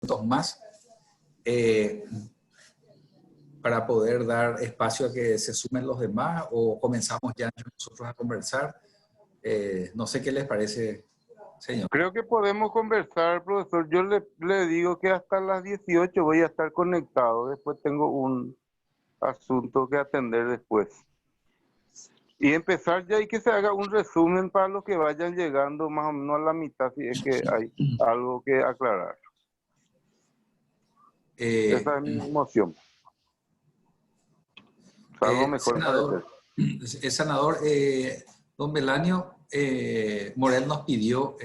minutos más para poder dar espacio a que se sumen los demás o comenzamos ya nosotros a conversar. No sé qué les parece, señor. Creo que podemos conversar, profesor. Yo le digo que hasta las 18 voy a estar conectado. Después tengo un asunto que atender después. Y empezar ya y que se haga un resumen para los que vayan llegando más o menos a la mitad, si es que hay algo que aclarar. Esa es mi emoción. Algo mejor senador, don Melanio Morel nos pidió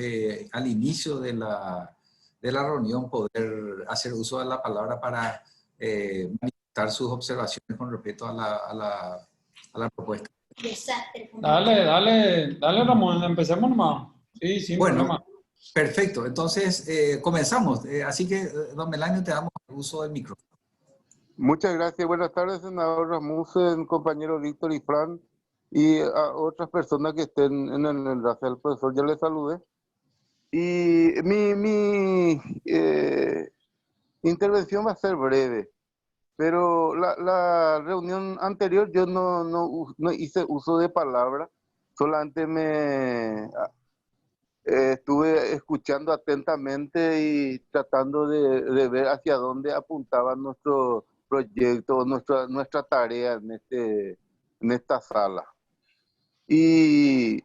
al inicio de la reunión poder hacer uso de la palabra para manifestar sus observaciones con respecto a la propuesta. Dale, Ramón, empecemos nomás. Sí, sin problema. Perfecto, entonces comenzamos. Así que, don Melanio, te damos uso del micrófono. Muchas gracias. Buenas tardes, senador Rasmussen, compañero Víctor y Fran, y a otras personas que estén en el enlace del profesor. Ya les saludé. Y mi intervención va a ser breve, pero la reunión anterior yo no hice uso de palabra, solamente estuve escuchando atentamente y tratando de ver hacia dónde apuntaba nuestro proyecto, nuestra tarea en esta sala. Y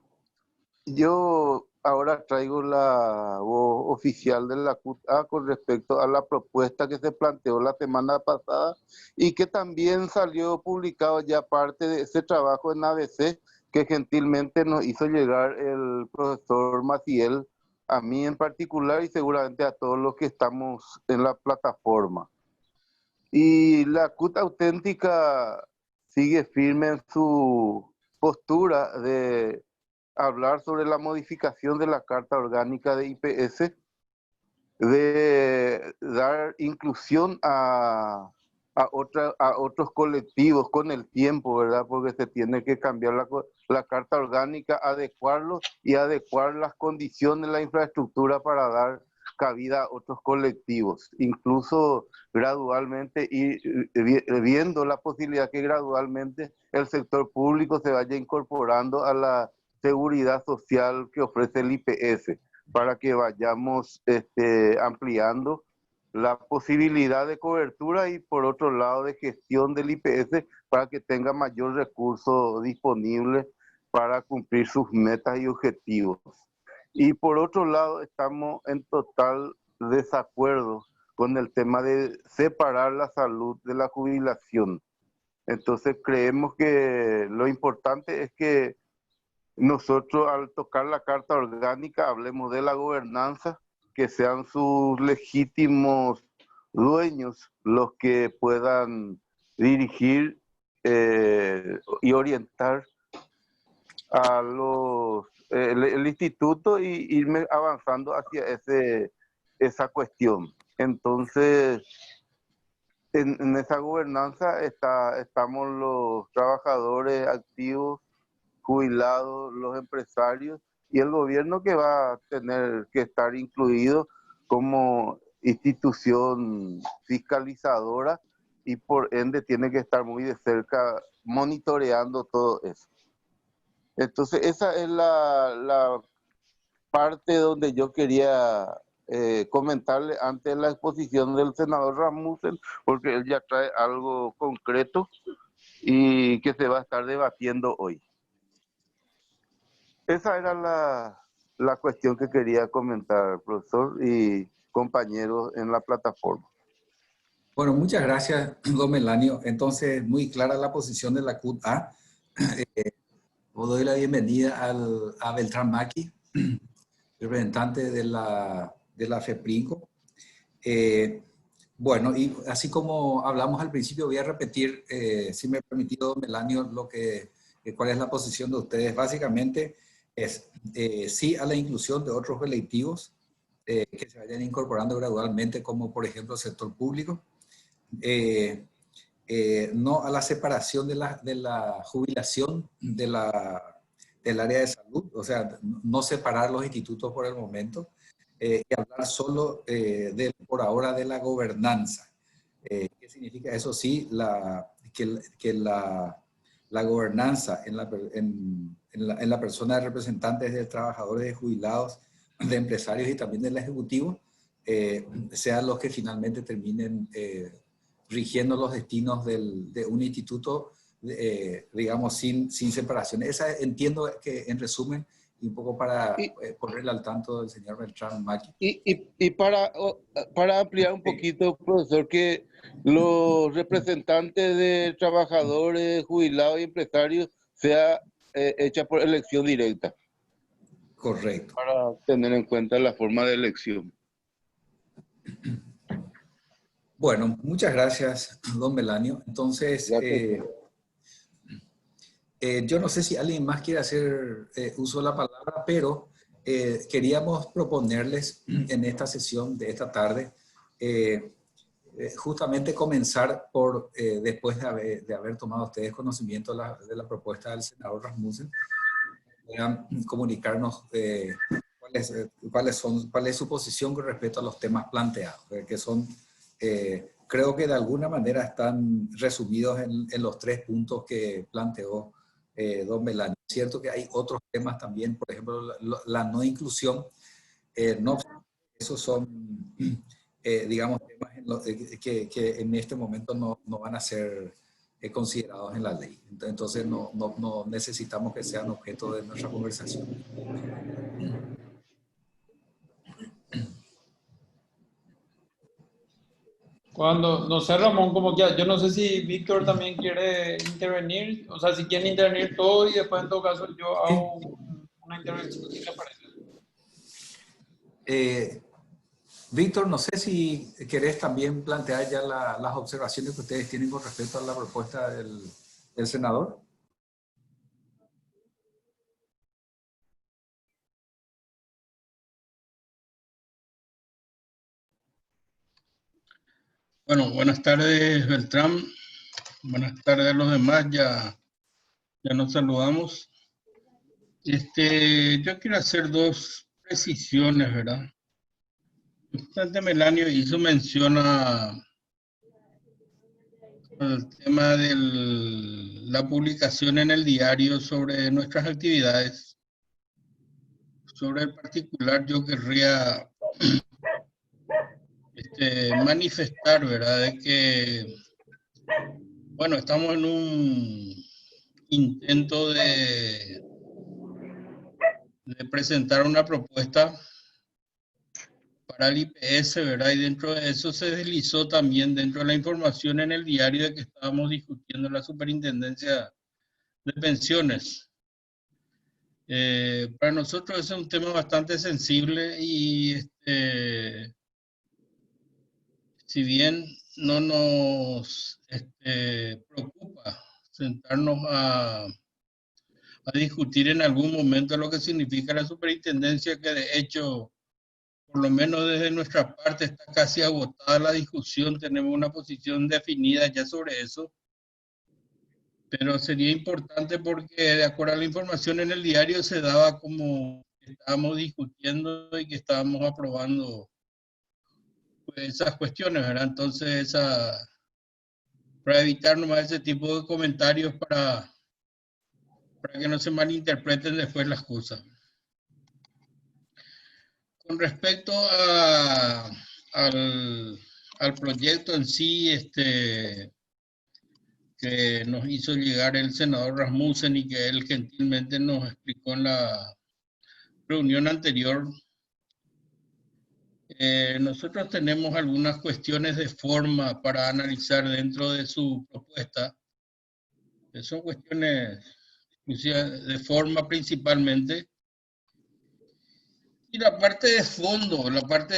yo ahora traigo la voz oficial de la CUT-A con respecto a la propuesta que se planteó la semana pasada y que también salió publicado ya parte de ese trabajo en ABC que gentilmente nos hizo llegar el profesor Maciel, a mí en particular y seguramente a todos los que estamos en la plataforma. Y la CUT auténtica sigue firme en su postura de hablar sobre la modificación de la Carta Orgánica de IPS, de dar inclusión a otros colectivos con el tiempo, ¿verdad? Porque se tiene que cambiar la Carta Orgánica, adecuarlo y adecuar las condiciones, la infraestructura para dar cabida a otros colectivos, incluso gradualmente y viendo la posibilidad que gradualmente el sector público se vaya incorporando a la seguridad social que ofrece el IPS, para que vayamos ampliando la posibilidad de cobertura y por otro lado de gestión del IPS para que tenga mayor recurso disponible para cumplir sus metas y objetivos. Y por otro lado estamos en total desacuerdo con el tema de separar la salud de la jubilación. Entonces creemos que lo importante es que nosotros al tocar la Carta Orgánica hablemos de la gobernanza, que sean sus legítimos dueños los que puedan dirigir y orientar a el instituto y irme avanzando hacia esa cuestión. Entonces, en esa gobernanza estamos los trabajadores activos, jubilados, los empresarios y el gobierno, que va a tener que estar incluido como institución fiscalizadora y por ende tiene que estar muy de cerca monitoreando todo eso. Entonces esa es la parte donde yo quería comentarle antes de la exposición del senador Rasmussen, porque él ya trae algo concreto y que se va a estar debatiendo hoy. Esa era la cuestión que quería comentar, profesor y compañeros en la plataforma. Bueno, muchas gracias, don Melanio. Entonces, muy clara la posición de la CUT-A. Doy la bienvenida a Beltrán Maqui, representante de la FEPRINCO. Bueno, y así como hablamos al principio, voy a repetir, si me ha permitido, don Melanio, cuál es la posición de ustedes. Básicamente es sí a la inclusión de otros colectivos que se vayan incorporando gradualmente, como por ejemplo el sector público. No a la separación de la jubilación del área de salud, o sea, no separar los institutos por el momento. y hablar solo por ahora de la gobernanza. ¿Qué significa? Eso sí, que la gobernanza en la persona de representantes de trabajadores, de jubilados, de empresarios y también del ejecutivo, sean los que finalmente terminen rigiendo los destinos de un instituto, digamos, sin separación. Esa entiendo que, en resumen, y un poco para ponerle al tanto del señor Beltrán Maki. Y para ampliar un poquito, profesor, que los representantes de trabajadores, jubilados y empresarios sea hecha por elección directa. Correcto. Para tener en cuenta la forma de elección. Bueno, muchas gracias, don Melanio. Entonces, yo no sé si alguien más quiere hacer uso de la palabra, pero queríamos proponerles en esta sesión de esta tarde justamente comenzar por, después de haber tomado ustedes conocimiento de la propuesta del senador Rasmussen, puedan comunicarnos cuál es su posición con respecto a los temas planteados, que son, creo que de alguna manera están resumidos en los 3 puntos que planteó don Melanio. Es cierto que hay otros temas también, por ejemplo, la no inclusión, no, esos son, digamos, temas que en este momento no van a ser considerados en la ley. Entonces no necesitamos que sean objeto de nuestra conversación. Cuando, no sé, Ramón, como que yo no sé si Víctor también quiere intervenir, o sea, si quieren intervenir todo y después en todo caso yo hago una intervención, ¿qué te parece? Víctor, no sé si querés también plantear ya las observaciones que ustedes tienen con respecto a la propuesta del senador. Bueno, buenas tardes, Beltrán. Buenas tardes a los demás, ya nos saludamos. Yo quiero hacer 2 precisiones, ¿verdad? El representante Melanio hizo mención al tema de la publicación en el diario sobre nuestras actividades. Sobre el particular, yo querría manifestar, ¿verdad?, de que, bueno, estamos en un intento de presentar una propuesta para el IPS, ¿verdad? Y dentro de eso se deslizó también dentro de la información en el diario de que estábamos discutiendo la superintendencia de pensiones. Para nosotros es un tema bastante sensible y si bien no nos preocupa sentarnos a discutir en algún momento lo que significa la superintendencia, que de hecho, por lo menos desde nuestra parte, está casi agotada la discusión, tenemos una posición definida ya sobre eso, pero sería importante porque de acuerdo a la información en el diario se daba como que estábamos discutiendo y que estábamos aprobando esas cuestiones, ¿verdad? Entonces, para evitar nomás ese tipo de comentarios para que no se malinterpreten después las cosas. Con respecto al proyecto en sí, que nos hizo llegar el senador Rasmussen y que él gentilmente nos explicó en la reunión anterior, nosotros tenemos algunas cuestiones de forma para analizar dentro de su propuesta, que son cuestiones de forma principalmente. Y la parte de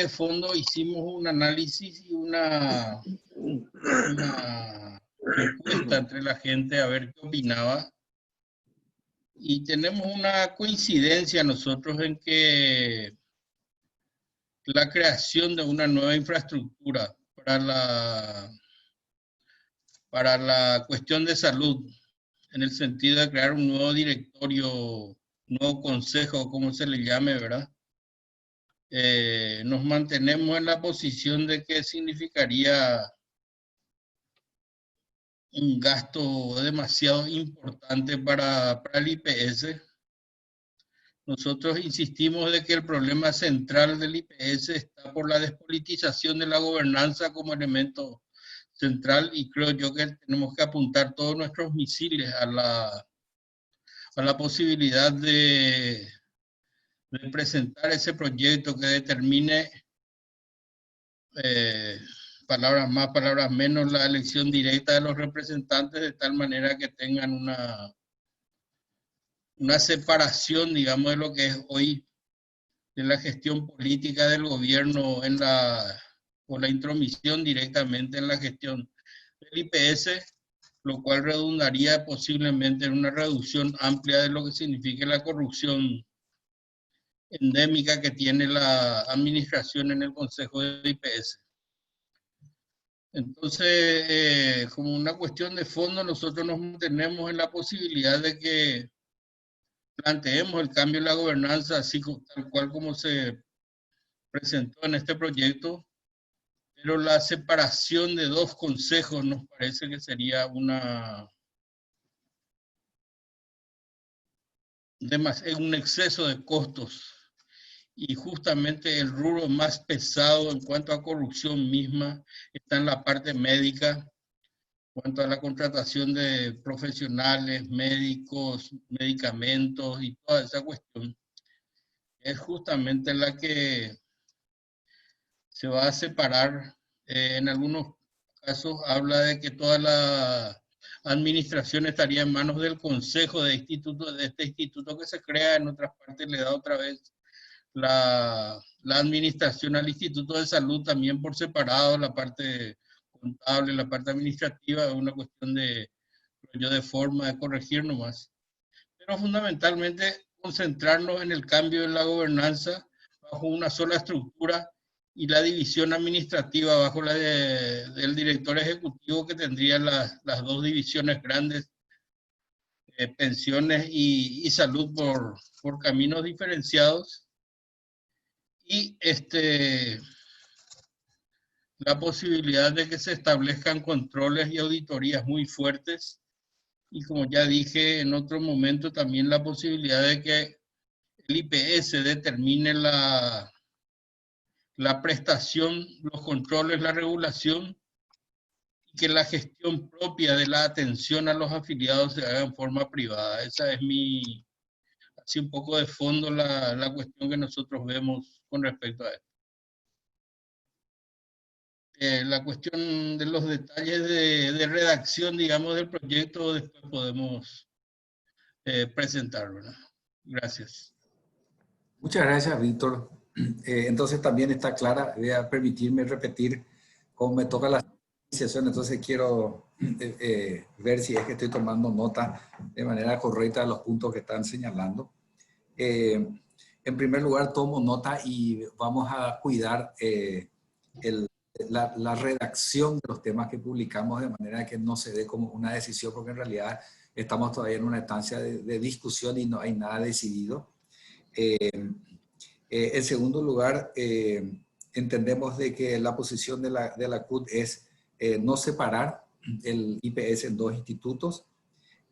fondo hicimos un análisis y una encuesta entre la gente a ver qué opinaba. Y tenemos una coincidencia nosotros en que la creación de una nueva infraestructura para la cuestión de salud, en el sentido de crear un nuevo directorio, nuevo consejo, como se le llame, ¿verdad? nos mantenemos en la posición de que significaría un gasto demasiado importante para el IPS. Nosotros insistimos de que el problema central del IPS está por la despolitización de la gobernanza como elemento central, y creo yo que tenemos que apuntar todos nuestros misiles a la posibilidad de presentar ese proyecto que determine, palabras más, palabras menos, la elección directa de los representantes, de tal manera que tengan una separación, digamos, de lo que es hoy de la gestión política del gobierno o la intromisión directamente en la gestión del IPS, lo cual redundaría posiblemente en una reducción amplia de lo que significa la corrupción endémica que tiene la administración en el Consejo de IPS. Entonces, como una cuestión de fondo, nosotros nos mantenemos en la posibilidad de que planteemos el cambio en la gobernanza, así tal cual como se presentó en este proyecto, pero la separación de dos consejos nos parece que sería un exceso de costos, y justamente el rubro más pesado en cuanto a corrupción misma está en la parte médica, en cuanto a la contratación de profesionales, médicos, medicamentos y toda esa cuestión. Es justamente la que se va a separar. En algunos casos habla de que toda la administración estaría en manos del consejo de este instituto que se crea. En otras partes le da otra vez la administración al Instituto de Salud también por separado, la parte contable, la parte administrativa, es una cuestión de forma de corregir nomás. Pero fundamentalmente concentrarnos en el cambio en la gobernanza bajo una sola estructura, y la división administrativa bajo la del director ejecutivo, que tendría las dos divisiones grandes, pensiones y salud por caminos diferenciados, y la posibilidad de que se establezcan controles y auditorías muy fuertes, y como ya dije en otro momento, también la posibilidad de que el IPS determine la prestación, los controles, la regulación, y que la gestión propia de la atención a los afiliados se haga en forma privada. Esa es así un poco de fondo la cuestión que nosotros vemos con respecto a esto. La cuestión de los detalles de redacción, digamos, del proyecto, después podemos presentar, ¿verdad? Gracias. Muchas gracias, Víctor. Entonces también está clara, voy a permitirme repetir cómo me toca la iniciación, entonces quiero ver si es que estoy tomando nota de manera correcta de los puntos que están señalando. En primer lugar, tomo nota y vamos a cuidar la redacción de los temas que publicamos, de manera que no se dé como una decisión, porque en realidad estamos todavía en una instancia de discusión y no hay nada decidido. En segundo lugar, entendemos de que la posición de la CUT es no separar el IPS en dos institutos,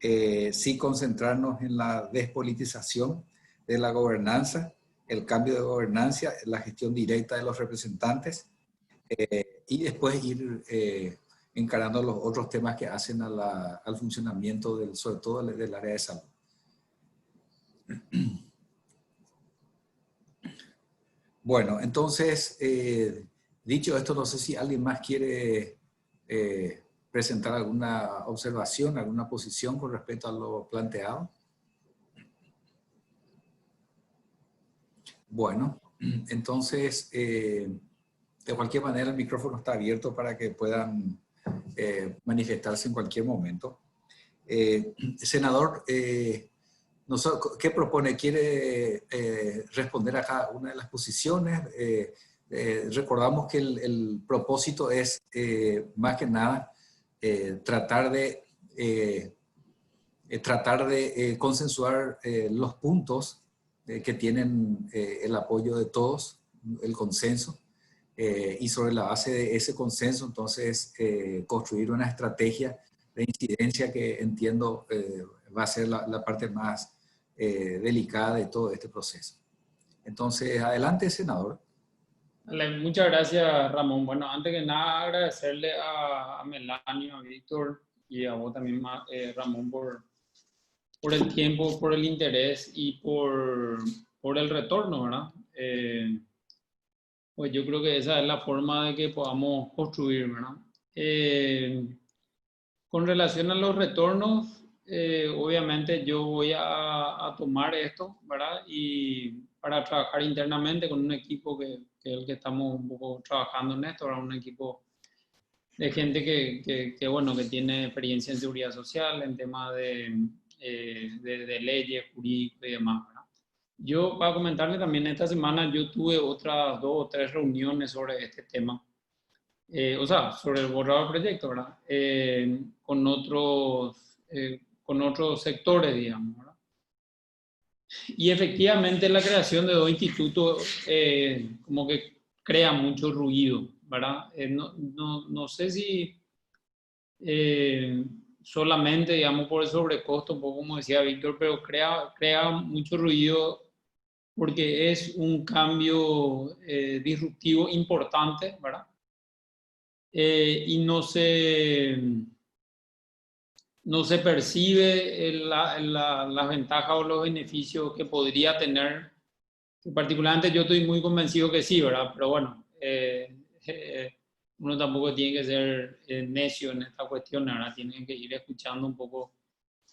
sí concentrarnos en la despolitización de la gobernanza, el cambio de gobernanza, la gestión directa de los representantes, y después ir encarando los otros temas que hacen al funcionamiento, sobre todo del área de salud. Bueno, entonces, dicho esto, no sé si alguien más quiere presentar alguna observación, alguna posición con respecto a lo planteado. Bueno, entonces, de cualquier manera el micrófono está abierto para que puedan manifestarse en cualquier momento. Senador, ¿qué propone? ¿Quiere responder a cada una de las posiciones? Recordamos que el propósito es, más que nada, tratar de consensuar los puntos que tienen el apoyo de todos, el consenso y sobre la base de ese consenso, entonces, construir una estrategia de incidencia que entiendo va a ser la parte más delicada de todo este proceso. Entonces, adelante, senador. Muchas gracias, Ramón. Bueno, antes que nada, agradecerle a Melanio, a Víctor y a vos también, Ramón, por el tiempo, por el interés y por el retorno, ¿verdad? Pues yo creo que esa es la forma de que podamos construir, ¿verdad? Con relación a los retornos, obviamente yo voy a tomar esto, ¿verdad? Y para trabajar internamente con un equipo que es el que estamos un poco trabajando en esto, ¿verdad? Un equipo de gente que bueno, que tiene experiencia en seguridad social, en temas de leyes, jurídicas y demás, ¿verdad? Yo, para comentarle también, esta semana yo tuve otras 2 o 3 reuniones sobre este tema. O sea, sobre el borrador del proyecto, ¿verdad? Con otros sectores, digamos, ¿verdad? Y efectivamente la creación de 2 institutos como que crea mucho ruido, ¿verdad? No sé si solamente, digamos, por el sobrecosto, un poco como decía Víctor, pero crea mucho ruido porque es un cambio disruptivo importante, ¿verdad? Y no se percibe las ventajas o los beneficios que podría tener. Particularmente yo estoy muy convencido que sí, ¿verdad? Pero bueno, uno tampoco tiene que ser necio en esta cuestión, ¿verdad? Tienen que ir escuchando un poco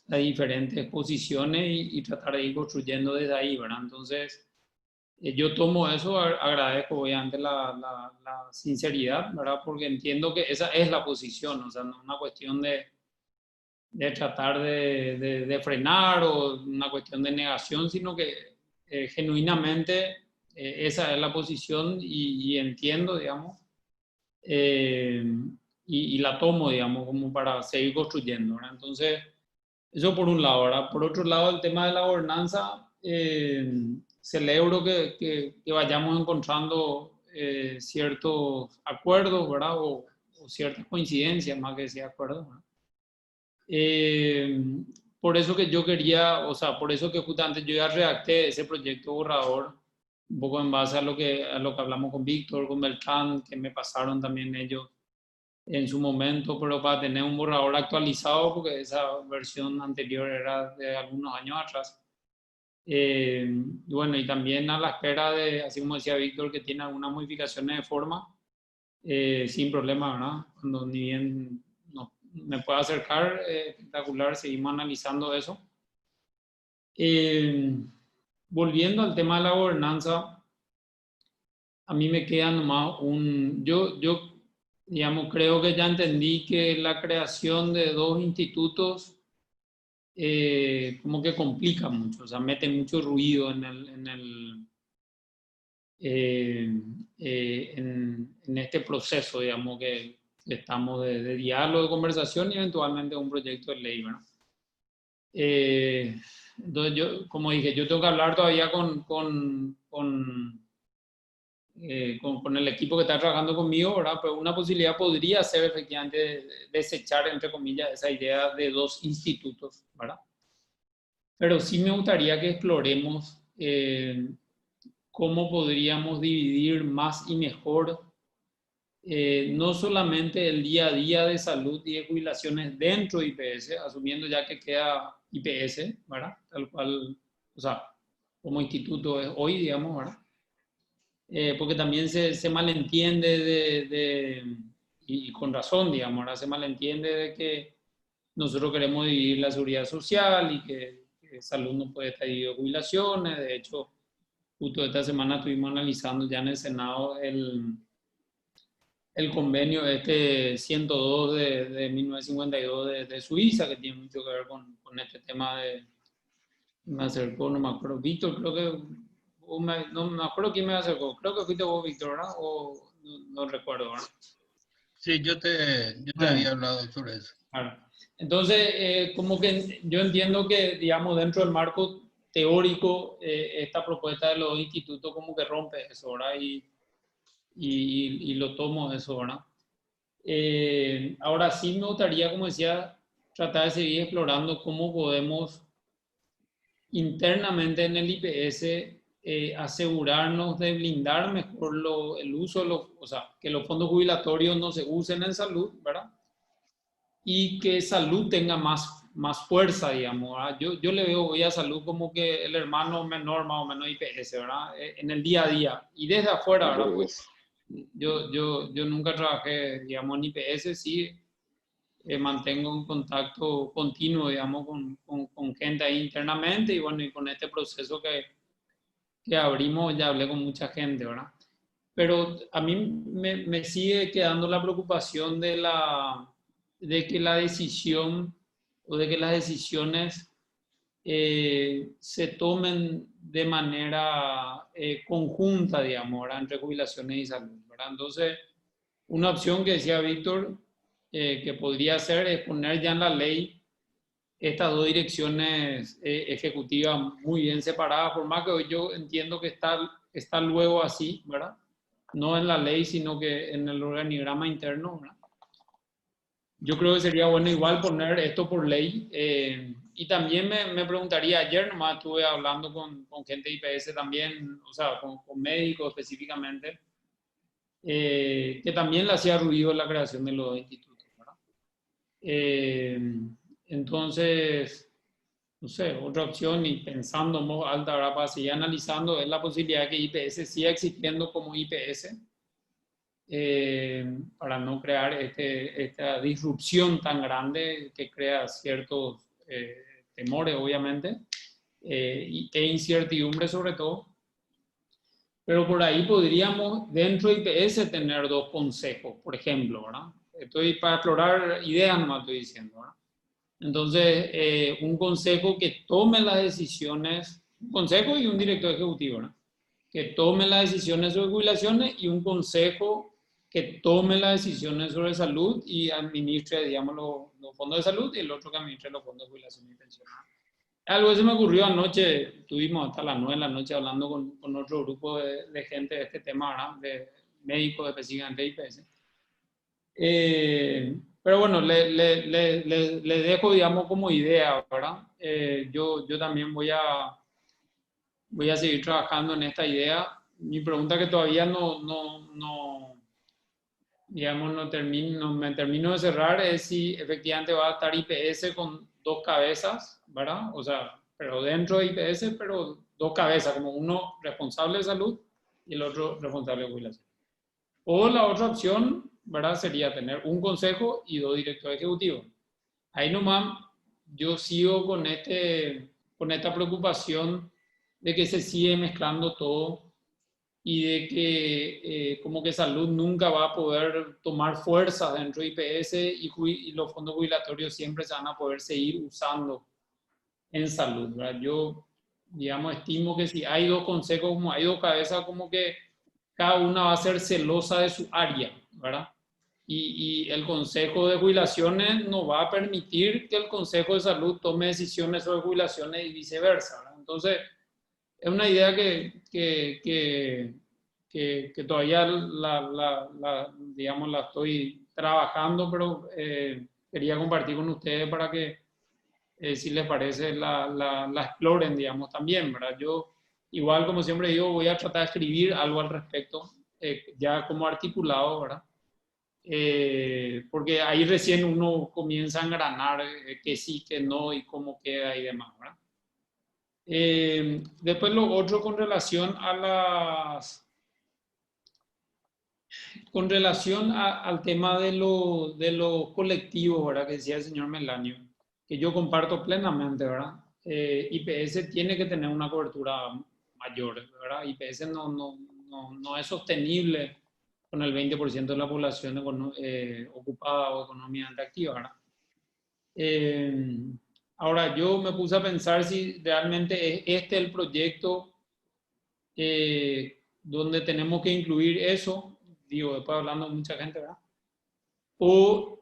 las diferentes posiciones y tratar de ir construyendo desde ahí, ¿verdad? Entonces, yo tomo eso, agradezco obviamente la sinceridad, ¿verdad? Porque entiendo que esa es la posición, o sea, no es una cuestión de tratar de frenar o una cuestión de negación, sino que genuinamente esa es la posición y entiendo, digamos, y la tomo, digamos, como para seguir construyendo, ¿verdad? Entonces, eso por un lado, ¿verdad? Por otro lado, el tema de la gobernanza, celebro que vayamos encontrando ciertos acuerdos, ¿verdad? O ciertas coincidencias, más que decir acuerdos, ¿verdad? Por eso que yo quería, o sea, por eso que justamente yo ya redacté ese proyecto borrador, un poco en base a lo que hablamos con Víctor, con Beltrán, que me pasaron también ellos en su momento, pero para tener un borrador actualizado, porque esa versión anterior era de algunos años atrás. Bueno, y también a la espera de, así como decía Víctor, que tiene algunas modificaciones de forma, sin problema, ¿verdad? Cuando ni bien me pueda acercar, espectacular, seguimos analizando eso. Volviendo al tema de la gobernanza, a mí me queda nomás yo digamos, creo que ya entendí que la creación de 2 institutos como que complica mucho, o sea, mete mucho ruido en este proceso, digamos, que estamos de diálogo, de conversación y eventualmente un proyecto de ley, ¿verdad? Entonces yo, como dije, yo tengo que hablar todavía con el equipo que está trabajando conmigo, ¿verdad? Pero una posibilidad podría ser efectivamente desechar, entre comillas, esa idea de 2 institutos, ¿verdad? Pero sí me gustaría que exploremos cómo podríamos dividir más y mejor no solamente el día a día de salud y de jubilaciones dentro de IPS, asumiendo ya que queda IPS, ¿verdad? Tal cual, o sea, como instituto es hoy, digamos, ¿verdad? Porque también se malentiende y con razón, digamos, ahora se malentiende de que nosotros queremos dividir la seguridad social y que salud no puede estar dividido en jubilaciones. De hecho, justo esta semana estuvimos analizando ya en el Senado el convenio 102 de 1952 de Suiza, que tiene mucho que ver con este tema de... Me acercó, no me acuerdo, Víctor, creo que... no me acuerdo quién me acercó, creo que fuiste vos, Víctor, ¿verdad? O no recuerdo, ¿verdad? Sí, yo te había hablado sobre eso. Claro. Entonces, como que yo entiendo que, digamos, dentro del marco teórico, esta propuesta de los institutos como que rompe eso, ¿verdad? Y lo tomo eso, ¿verdad? Ahora sí me gustaría, como decía, tratar de seguir explorando cómo podemos internamente en el IPS asegurarnos de blindar mejor el uso, o sea, que los fondos jubilatorios no se usen en salud, ¿verdad? Y que salud tenga más fuerza, digamos, ¿verdad? Yo le veo hoy a salud como que el hermano menor más o menos IPS, ¿verdad? En el día a día. Y desde afuera, ¿verdad? Pues yo nunca trabajé, digamos, en IPS, sí. Mantengo un contacto continuo, digamos, con gente ahí internamente y bueno, y con este proceso que abrimos, ya hablé con mucha gente, ¿verdad? Pero a mí me sigue quedando la preocupación de que la decisión o de que las decisiones se tomen de manera conjunta, digamos, ¿verdad? Entre jubilaciones y salud, ¿verdad? Entonces, una opción que decía Víctor, que podría ser es poner ya en la ley estas dos direcciones ejecutivas muy bien separadas, por más que hoy yo entiendo que está luego así, ¿verdad? No en la ley, sino que en el organigrama interno, ¿verdad? Yo creo que sería bueno igual poner esto por ley. Y también me preguntaría, ayer nomás estuve hablando con gente de IPS también, o sea, con médicos específicamente, que también le hacía ruido la creación de los institutos, ¿verdad? Entonces, no sé, otra opción y pensando en voz alta, ¿verdad? Para seguir analizando es la posibilidad de que IPS siga existiendo como IPS, para no crear esta disrupción tan grande que crea ciertos temores, obviamente, e incertidumbre sobre todo. Pero por ahí podríamos dentro de IPS tener dos consejos, por ejemplo, ¿verdad? Estoy para explorar ideas, no me estoy diciendo, ¿verdad? Entonces, un consejo que tome las decisiones, un consejo y un director ejecutivo, ¿verdad? Que tome las decisiones sobre jubilaciones y un consejo que tome las decisiones sobre salud y administre, digamos, los fondos de salud y el otro que administre los fondos de jubilación y pensión. Algo que se me ocurrió anoche, estuvimos hasta las 9 de la noche hablando con otro grupo de gente de este tema, ¿verdad? De médicos específicamente de IPS. Pero bueno, le dejo, digamos, como idea, ¿verdad? Yo también voy a seguir trabajando en esta idea. Mi pregunta que todavía digamos, me termino de cerrar es si efectivamente va a estar IPS con dos cabezas, ¿verdad? O sea, pero dentro de IPS, pero dos cabezas, como uno responsable de salud y el otro responsable de jubilación. O la otra opción, ¿verdad? Sería tener un consejo y dos directores ejecutivos. Ahí nomás yo sigo con esta preocupación de que se sigue mezclando todo y de que como que salud nunca va a poder tomar fuerza dentro de IPS y los fondos jubilatorios siempre se van a poder seguir usando en salud, ¿verdad? Yo, digamos, estimo que si hay dos consejos, como hay dos cabezas, como que cada una va a ser celosa de su área, ¿verdad? Y el Consejo de Jubilaciones no va a permitir que el Consejo de Salud tome decisiones sobre jubilaciones y viceversa, ¿verdad? Entonces, es una idea que todavía digamos, la estoy trabajando, pero quería compartir con ustedes para que, si les parece, la exploren, digamos, también, ¿verdad? Yo, igual, como siempre digo, voy a tratar de escribir algo al respecto, ya como articulado, ¿verdad? Porque ahí recién uno comienza a engranar que sí, que no y cómo queda y demás, ¿verdad? Después lo otro con relación al tema de los colectivos, ¿verdad? Que decía el señor Melanio, que yo comparto plenamente, ¿verdad? IPS tiene que tener una cobertura mayor, ¿verdad? IPS no es sostenible con el 20% de la población ocupada o económicamente activa, ¿verdad? Ahora, yo me puse a pensar si realmente es este el proyecto donde tenemos que incluir eso, digo, después hablando de mucha gente, ¿verdad? O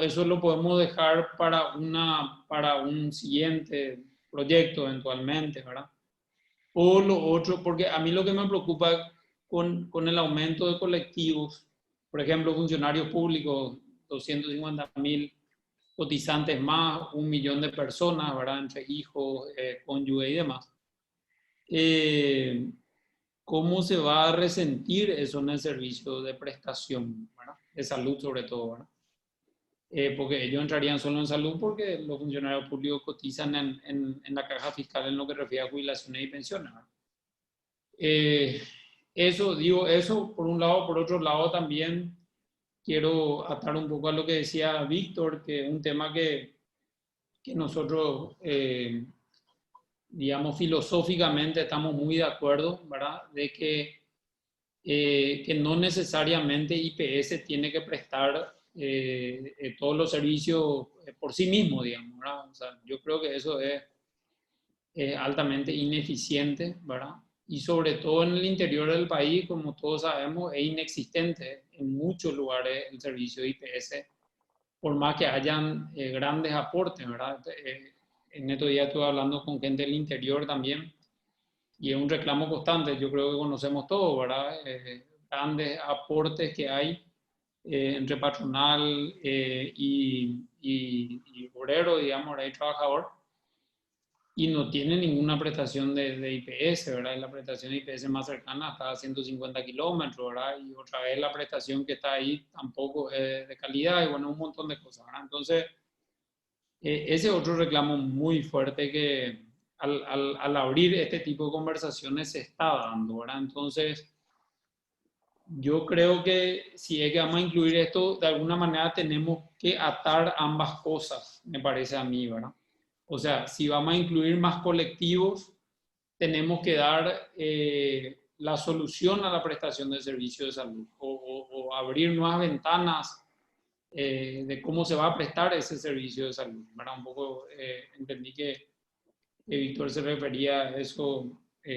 eso lo podemos dejar para un siguiente proyecto eventualmente, ¿verdad? O lo otro, porque a mí lo que me preocupa con el aumento de colectivos, por ejemplo, funcionarios públicos, 250.000 cotizantes más, 1 millón de personas, ¿verdad? Entre hijos, cónyuge y demás. ¿Cómo se va a resentir eso en el servicio de prestación, ¿verdad? De salud sobre todo, ¿verdad? Porque ellos entrarían solo en salud porque los funcionarios públicos cotizan en la caja fiscal en lo que refiere a jubilaciones y pensiones, ¿verdad? Eso por un lado. Por otro lado también quiero atar un poco a lo que decía Víctor, que es un tema que nosotros, digamos, filosóficamente estamos muy de acuerdo, ¿verdad? De que no necesariamente IPS tiene que prestar todos los servicios por sí mismo, digamos, ¿verdad? O sea, yo creo que eso es altamente ineficiente, ¿verdad? Y sobre todo en el interior del país, como todos sabemos, es inexistente en muchos lugares el servicio de IPS, por más que hayan grandes aportes, ¿verdad? En estos días estuve hablando con gente del interior también, y es un reclamo constante, yo creo que conocemos todo, ¿verdad? Grandes aportes que hay entre patronal y obrero, digamos, y trabajador, y no tiene ninguna prestación de IPS, ¿verdad? Y la prestación de IPS más cercana está a 150 kilómetros, ¿verdad? Y otra vez la prestación que está ahí tampoco es de calidad y bueno, un montón de cosas, ¿verdad? Entonces, ese es otro reclamo muy fuerte que al abrir este tipo de conversaciones se está dando, ¿verdad? Entonces, yo creo que si es que vamos a incluir esto, de alguna manera tenemos que atar ambas cosas, me parece a mí, ¿verdad? O sea, si vamos a incluir más colectivos, tenemos que dar la solución a la prestación de servicios de salud o abrir nuevas ventanas de cómo se va a prestar ese servicio de salud, ¿verdad? Un poco entendí que Víctor se refería a eso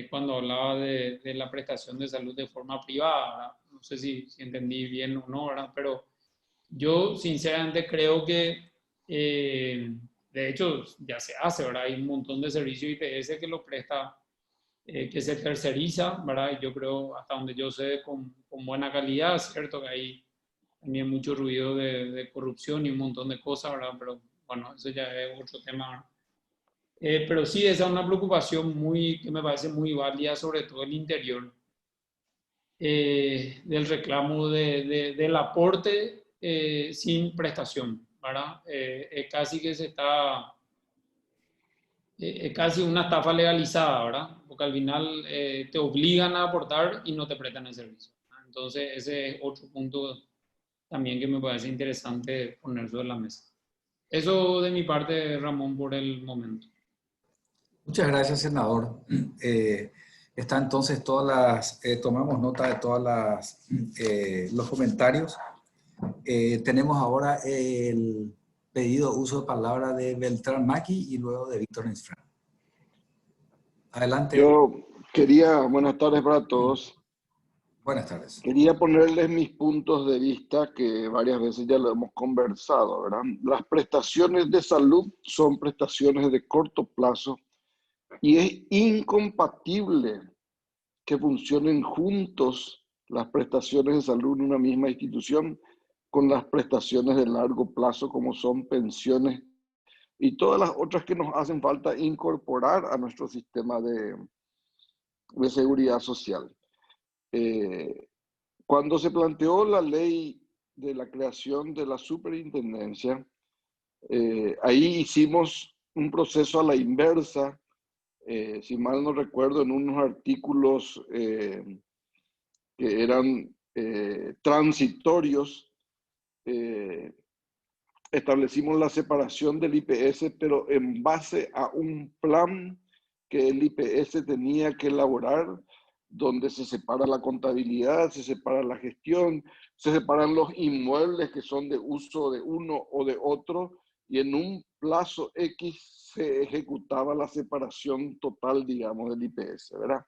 cuando hablaba de la prestación de salud de forma privada, ¿verdad? No sé si entendí bien o no, ¿verdad? Pero yo sinceramente creo que, de hecho, ya se hace, ¿verdad? Hay un montón de servicios IPS que lo presta, que se terceriza, ¿verdad? Y yo creo, hasta donde yo sé, con buena calidad, ¿cierto? Que hay también mucho ruido de corrupción y un montón de cosas, ¿verdad? Pero bueno, eso ya es otro tema, ¿verdad? Pero sí, esa es una preocupación que me parece muy válida, sobre todo el interior, del reclamo del aporte sin prestación, ¿verdad? Casi que es casi una estafa legalizada, ¿verdad? Porque al final te obligan a aportar y no te prestan el servicio. Entonces, ese es otro punto también que me parece interesante poner sobre la mesa. Eso de mi parte, Ramón, por el momento. Muchas gracias, senador. Está entonces tomamos nota de todas los comentarios. Tenemos ahora el pedido uso de palabra de Beltrán Maki y luego de Víctor Nisfran. Adelante. Buenas tardes para todos. Buenas tardes. Quería ponerles mis puntos de vista que varias veces ya lo hemos conversado, ¿verdad? Las prestaciones de salud son prestaciones de corto plazo y es incompatible que funcionen juntos las prestaciones de salud en una misma institución con las prestaciones de largo plazo como son pensiones y todas las otras que nos hacen falta incorporar a nuestro sistema de seguridad social. Cuando se planteó la ley de la creación de la superintendencia, ahí hicimos un proceso a la inversa, si mal no recuerdo, en unos artículos que eran transitorios, establecimos la separación del IPS, pero en base a un plan que el IPS tenía que elaborar, donde se separa la contabilidad, se separa la gestión, se separan los inmuebles que son de uso de uno o de otro, y en un plazo X se ejecutaba la separación total, digamos, del IPS, ¿verdad?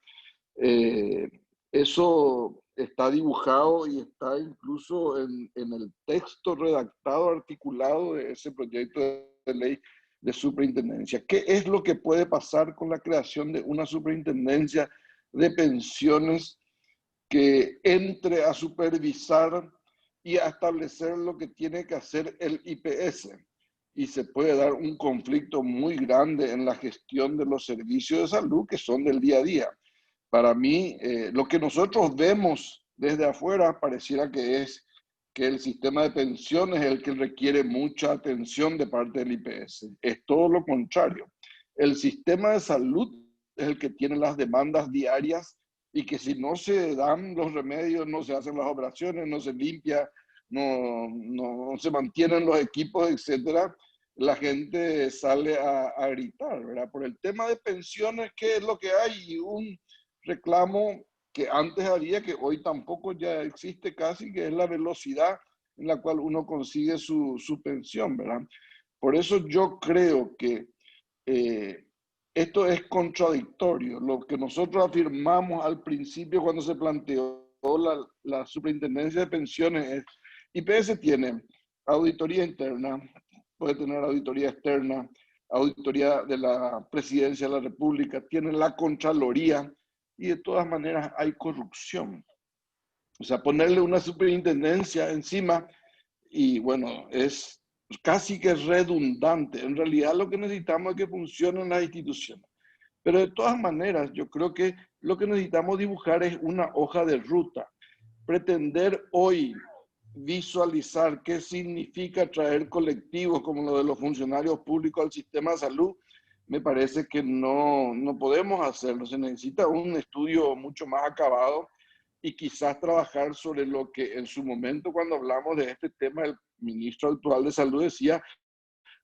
Eso está dibujado y está incluso en el texto redactado, articulado de ese proyecto de ley de superintendencia. ¿Qué es lo que puede pasar con la creación de una superintendencia de pensiones que entre a supervisar y a establecer lo que tiene que hacer el IPS? Y se puede dar un conflicto muy grande en la gestión de los servicios de salud que son del día a día. Para mí, lo que nosotros vemos desde afuera pareciera que es que el sistema de pensiones es el que requiere mucha atención de parte del IPS. Es todo lo contrario. El sistema de salud es el que tiene las demandas diarias y que si no se dan los remedios, no se hacen las operaciones, no se limpia, no se mantienen los equipos, etcétera, la gente sale a gritar, ¿verdad? Por el tema de pensiones, ¿qué es lo que hay? Un reclamo que antes había, que hoy tampoco ya existe casi, que es la velocidad en la cual uno consigue su pensión, ¿verdad? Por eso yo creo que esto es contradictorio. Lo que nosotros afirmamos al principio cuando se planteó la superintendencia de pensiones es, IPS tiene auditoría interna, puede tener auditoría externa, auditoría de la Presidencia de la República, tiene la Contraloría, y de todas maneras hay corrupción. O sea, ponerle una superintendencia encima y bueno, es casi que redundante. En realidad lo que necesitamos es que funcionen las instituciones. Pero de todas maneras, yo creo que lo que necesitamos dibujar es una hoja de ruta. Pretender hoy visualizar qué significa traer colectivos como lo de los funcionarios públicos al sistema de salud, me parece que no podemos hacerlo. Se necesita un estudio mucho más acabado y quizás trabajar sobre lo que en su momento, cuando hablamos de este tema, el ministro actual de Salud decía,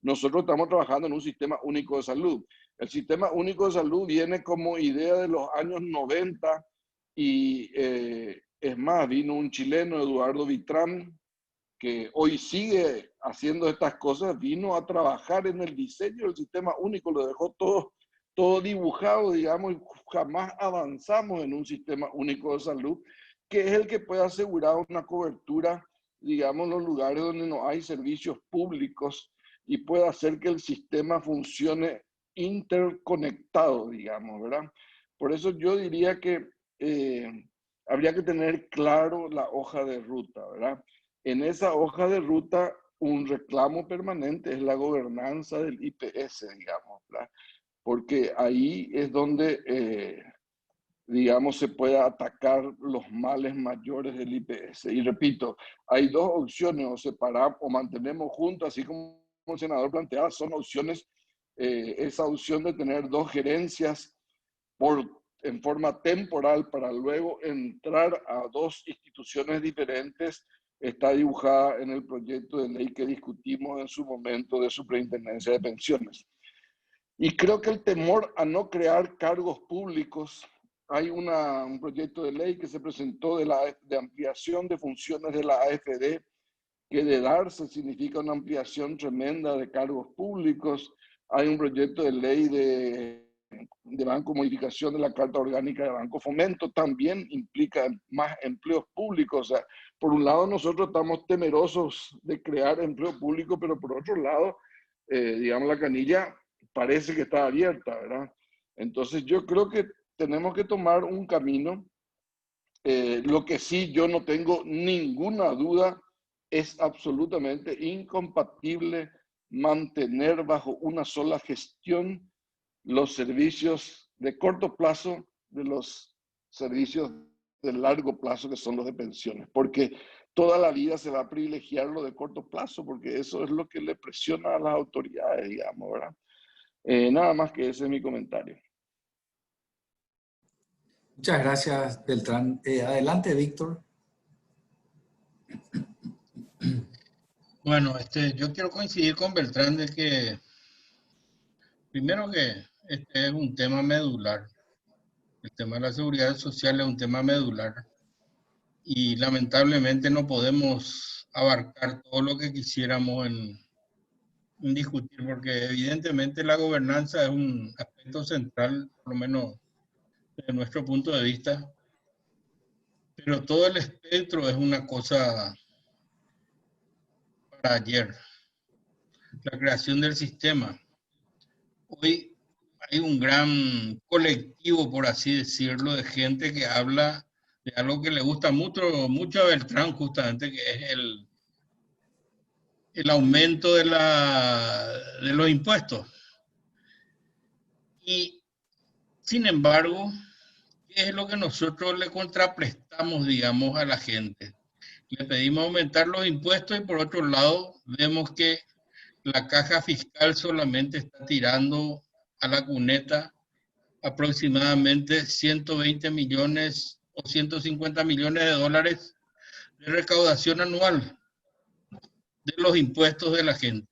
nosotros estamos trabajando en un sistema único de salud. El sistema único de salud viene como idea de los años 90 y es más, vino un chileno, Eduardo Vitrán, que hoy sigue haciendo estas cosas, vino a trabajar en el diseño del sistema único, lo dejó todo dibujado, digamos, y jamás avanzamos en un sistema único de salud, que es el que puede asegurar una cobertura, digamos, en los lugares donde no hay servicios públicos y puede hacer que el sistema funcione interconectado, digamos, ¿verdad? Por eso yo diría que habría que tener claro la hoja de ruta, ¿verdad? En esa hoja de ruta, un reclamo permanente es la gobernanza del IPS, digamos, ¿verdad? Porque ahí es donde, digamos, se puede atacar los males mayores del IPS. Y repito, hay dos opciones, o separamos o mantenemos juntos, así como el senador planteaba, son opciones, esa opción de tener dos gerencias en forma temporal para luego entrar a dos instituciones diferentes, está dibujada en el proyecto de ley que discutimos en su momento de superintendencia de pensiones. Y creo que el temor a no crear cargos públicos, hay un proyecto de ley que se presentó de ampliación de funciones de la AFD, que de darse significa una ampliación tremenda de cargos públicos. Hay un proyecto de ley de banco, modificación de la Carta Orgánica de Banco Fomento, también implica más empleos públicos. O sea, por un lado nosotros estamos temerosos de crear empleo público, pero por otro lado, digamos, la canilla parece que está abierta, ¿verdad? Entonces yo creo que tenemos que tomar un camino. Lo que sí yo no tengo ninguna duda es absolutamente incompatible mantener bajo una sola gestión los servicios de corto plazo de los servicios de largo plazo, que son los de pensiones, porque toda la vida se va a privilegiar lo de corto plazo, porque eso es lo que le presiona a las autoridades, digamos, ¿verdad? Nada más que ese es mi comentario. Muchas gracias, Beltrán. Adelante, Víctor. Bueno, yo quiero coincidir con Beltrán de que, primero que este es un tema medular. El tema de la seguridad social es un tema medular y lamentablemente no podemos abarcar todo lo que quisiéramos en discutir, porque evidentemente la gobernanza es un aspecto central, por lo menos desde nuestro punto de vista, pero todo el espectro es una cosa para ayer. La creación del sistema, hoy hay un gran colectivo, por así decirlo, de gente que habla de algo que le gusta mucho a Beltrán, justamente, que es el aumento de los impuestos. Y, sin embargo, ¿qué es lo que nosotros le contraprestamos, digamos, a la gente? Le pedimos aumentar los impuestos y por otro lado vemos que la caja fiscal solamente está tirando a la cuneta aproximadamente 120 millones o 150 millones de dólares de recaudación anual de los impuestos de la gente.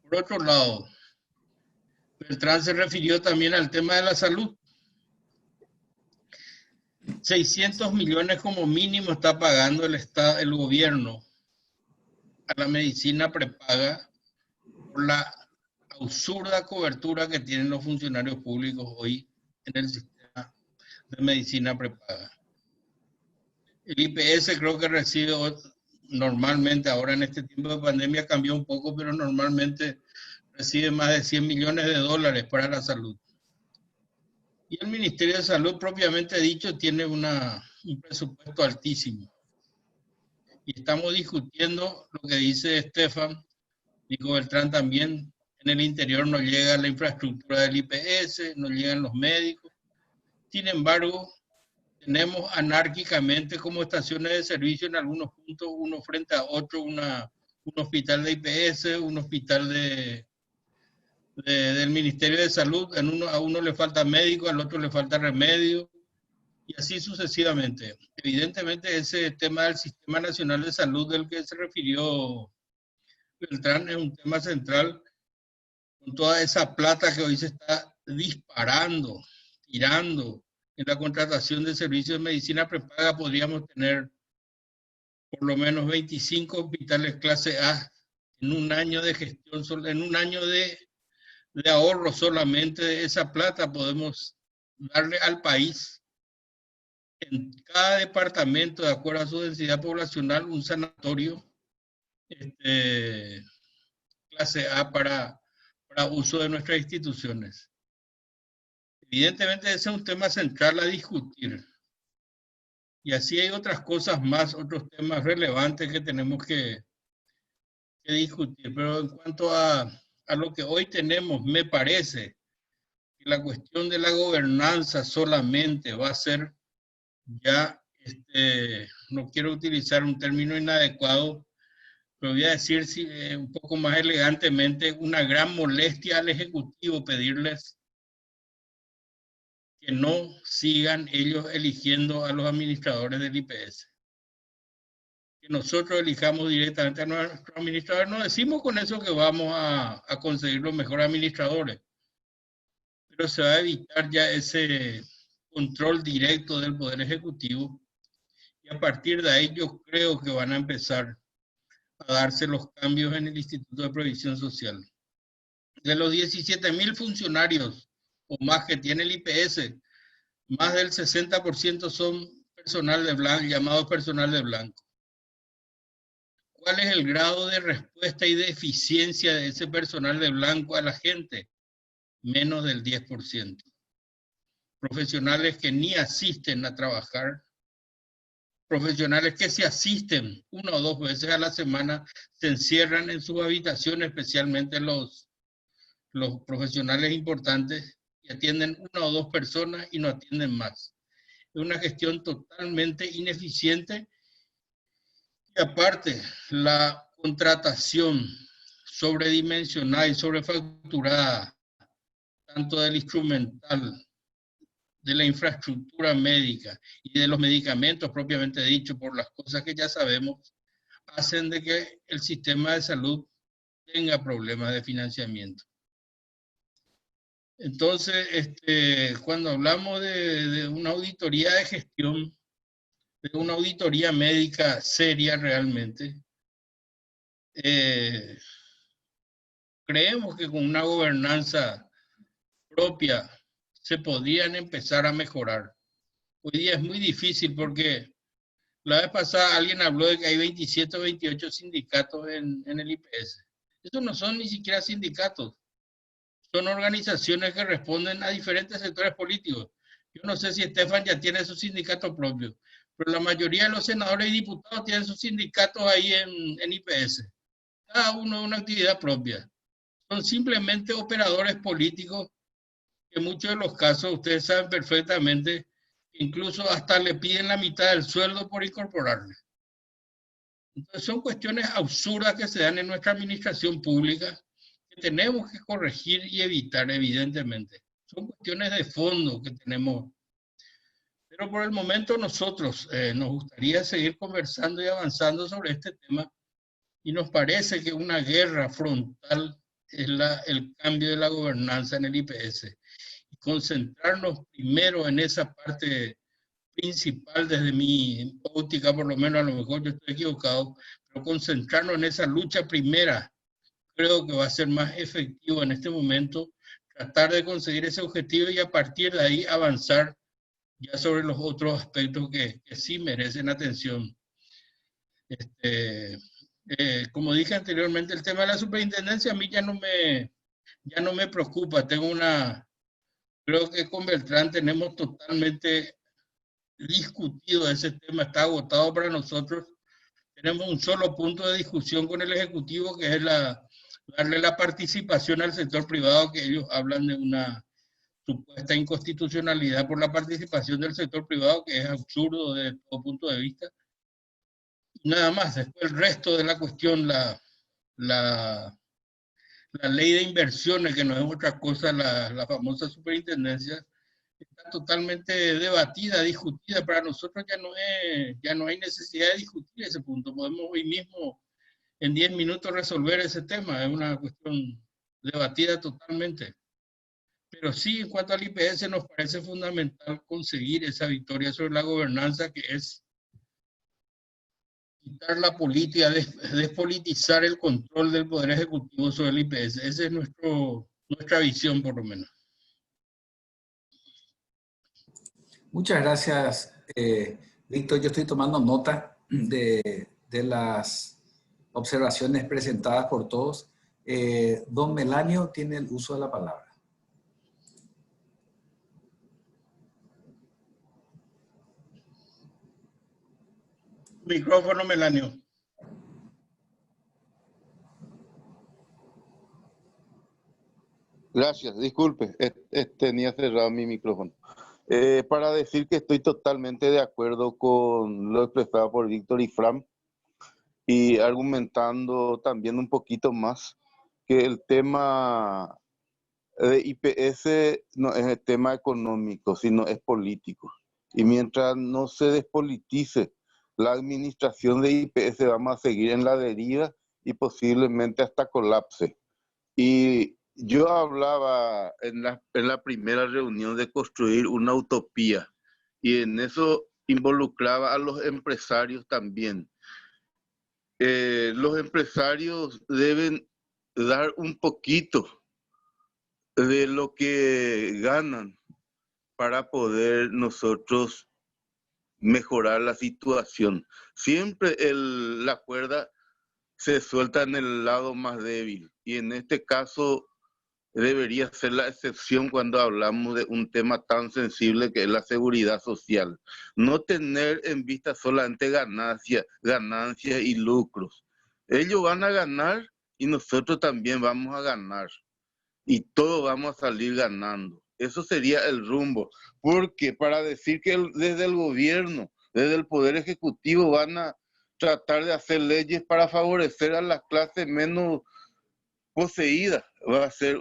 Por otro lado, Beltrán se refirió también al tema de la salud. 600 millones como mínimo está pagando el gobierno a la medicina prepaga por la absurda cobertura que tienen los funcionarios públicos hoy en el sistema de medicina prepaga. El IPS creo que recibe normalmente, ahora en este tiempo de pandemia cambió un poco, pero normalmente recibe más de 100 millones de dólares para la salud. Y el Ministerio de Salud, propiamente dicho, tiene un presupuesto altísimo. Y estamos discutiendo lo que dice Estefan, dijo Beltrán también, en el interior no llega la infraestructura del IPS, no llegan los médicos. Sin embargo, tenemos anárquicamente como estaciones de servicio en algunos puntos, uno frente a otro, un hospital de IPS, un hospital del Ministerio de Salud, a uno le falta médico, al otro le falta remedio, y así sucesivamente. Evidentemente ese tema del Sistema Nacional de Salud del que se refirió Beltrán es un tema central, con toda esa plata que hoy se está disparando, tirando en la contratación de servicios de medicina prepaga. Podríamos tener por lo menos 25 hospitales clase A en un año de gestión, en un año de ahorro solamente de esa plata podemos darle al país en cada departamento, de acuerdo a su densidad poblacional, un sanatorio clase A para uso de nuestras instituciones. Evidentemente ese es un tema central a discutir. Y así hay otras cosas más, otros temas relevantes que tenemos que discutir. Pero en cuanto a lo que hoy tenemos, me parece que la cuestión de la gobernanza solamente va a ser ya, no quiero utilizar un término inadecuado, pero voy a decir un poco más elegantemente, una gran molestia al Ejecutivo pedirles que no sigan ellos eligiendo a los administradores del IPS. Que nosotros elijamos directamente a nuestros administradores. No decimos con eso que vamos a conseguir los mejores administradores, pero se va a evitar ya ese control directo del Poder Ejecutivo y a partir de ahí yo creo que van a empezar a darse los cambios en el Instituto de Previsión Social. De los 17.000 funcionarios o más que tiene el IPS, más del 60% son personal de blanco, llamados personal de blanco. ¿Cuál es el grado de respuesta y de eficiencia de ese personal de blanco a la gente? Menos del 10%. Profesionales que ni asisten a trabajar, profesionales que se asisten 1 o 2 veces a la semana, se encierran en sus habitaciones, especialmente los profesionales importantes, y atienden 1 o 2 personas y no atienden más. Es una gestión totalmente ineficiente. Y aparte, la contratación sobredimensionada y sobrefacturada, tanto del instrumental, de la infraestructura médica y de los medicamentos propiamente dicho, por las cosas que ya sabemos, hacen de que el sistema de salud tenga problemas de financiamiento. Entonces, cuando hablamos de una auditoría de gestión, de una auditoría médica seria realmente, creemos que con una gobernanza propia se podrían empezar a mejorar. Hoy día es muy difícil porque la vez pasada alguien habló de que hay 27 o 28 sindicatos en el IPS. Estos no son ni siquiera sindicatos. son organizaciones que responden a diferentes sectores políticos. Yo no sé si Estefan ya tiene su sindicato propio, pero la mayoría de los senadores y diputados tienen sus sindicatos ahí en IPS. Cada uno de una actividad propia. Son simplemente operadores políticos que en muchos de los casos ustedes saben perfectamente que incluso hasta le piden la mitad del sueldo por incorporarle. Entonces son cuestiones absurdas que se dan en nuestra administración pública que tenemos que corregir y evitar, evidentemente. Son cuestiones de fondo que tenemos. Pero por el momento nosotros nos gustaría seguir conversando y avanzando sobre este tema y nos parece que una guerra frontal es el cambio de la gobernanza en el IPS. Y concentrarnos primero en esa parte principal desde mi óptica, por lo menos a lo mejor yo estoy equivocado, pero concentrarnos en esa lucha primera creo que va a ser más efectivo en este momento, tratar de conseguir ese objetivo y a partir de ahí avanzar ya sobre los otros aspectos que sí merecen atención. Como dije anteriormente, el tema de la superintendencia a mí ya no me preocupa. Creo que con Beltrán tenemos totalmente discutido ese tema, está agotado para nosotros. Tenemos un solo punto de discusión con el Ejecutivo, que es darle la participación al sector privado, que ellos hablan de una supuesta inconstitucionalidad por la participación del sector privado, que es absurdo desde todo punto de vista. Nada más, después el resto de la cuestión, la ley de inversiones, que no es otra cosa, la famosa superintendencia, está totalmente debatida, discutida. Para nosotros ya no hay necesidad de discutir ese punto. Podemos hoy mismo, en 10 minutos, resolver ese tema. Es una cuestión debatida totalmente. Pero sí, en cuanto al IPS, nos parece fundamental conseguir esa victoria sobre la gobernanza, que es quitar la política, despolitizar el control del Poder Ejecutivo sobre el IPS. Esa es nuestra visión, por lo menos. Muchas gracias, Víctor. Yo estoy tomando nota de las observaciones presentadas por todos. Don Melanio tiene el uso de la palabra. Micrófono, Melanio. Gracias, disculpe, tenía cerrado mi micrófono. Para decir que estoy totalmente de acuerdo con lo expresado por Víctor y Fran, y argumentando también un poquito más que el tema de IPS no es el tema económico, sino es político. Y mientras no se despolitice la administración de IPS, vamos a seguir en la deriva y posiblemente hasta colapse. Y yo hablaba en la primera reunión de construir una utopía, y en eso involucraba a los empresarios también. Los empresarios deben dar un poquito de lo que ganan para poder nosotros mejorar la situación. Siempre la cuerda se suelta en el lado más débil, y en este caso debería ser la excepción cuando hablamos de un tema tan sensible que es la seguridad social. No tener en vista solamente ganancias y lucros. Ellos van a ganar y nosotros también vamos a ganar. Y todos vamos a salir ganando. Eso sería el rumbo. Porque para decir que desde el gobierno, desde el Poder Ejecutivo, van a tratar de hacer leyes para favorecer a las clases menos poseídas, va a ser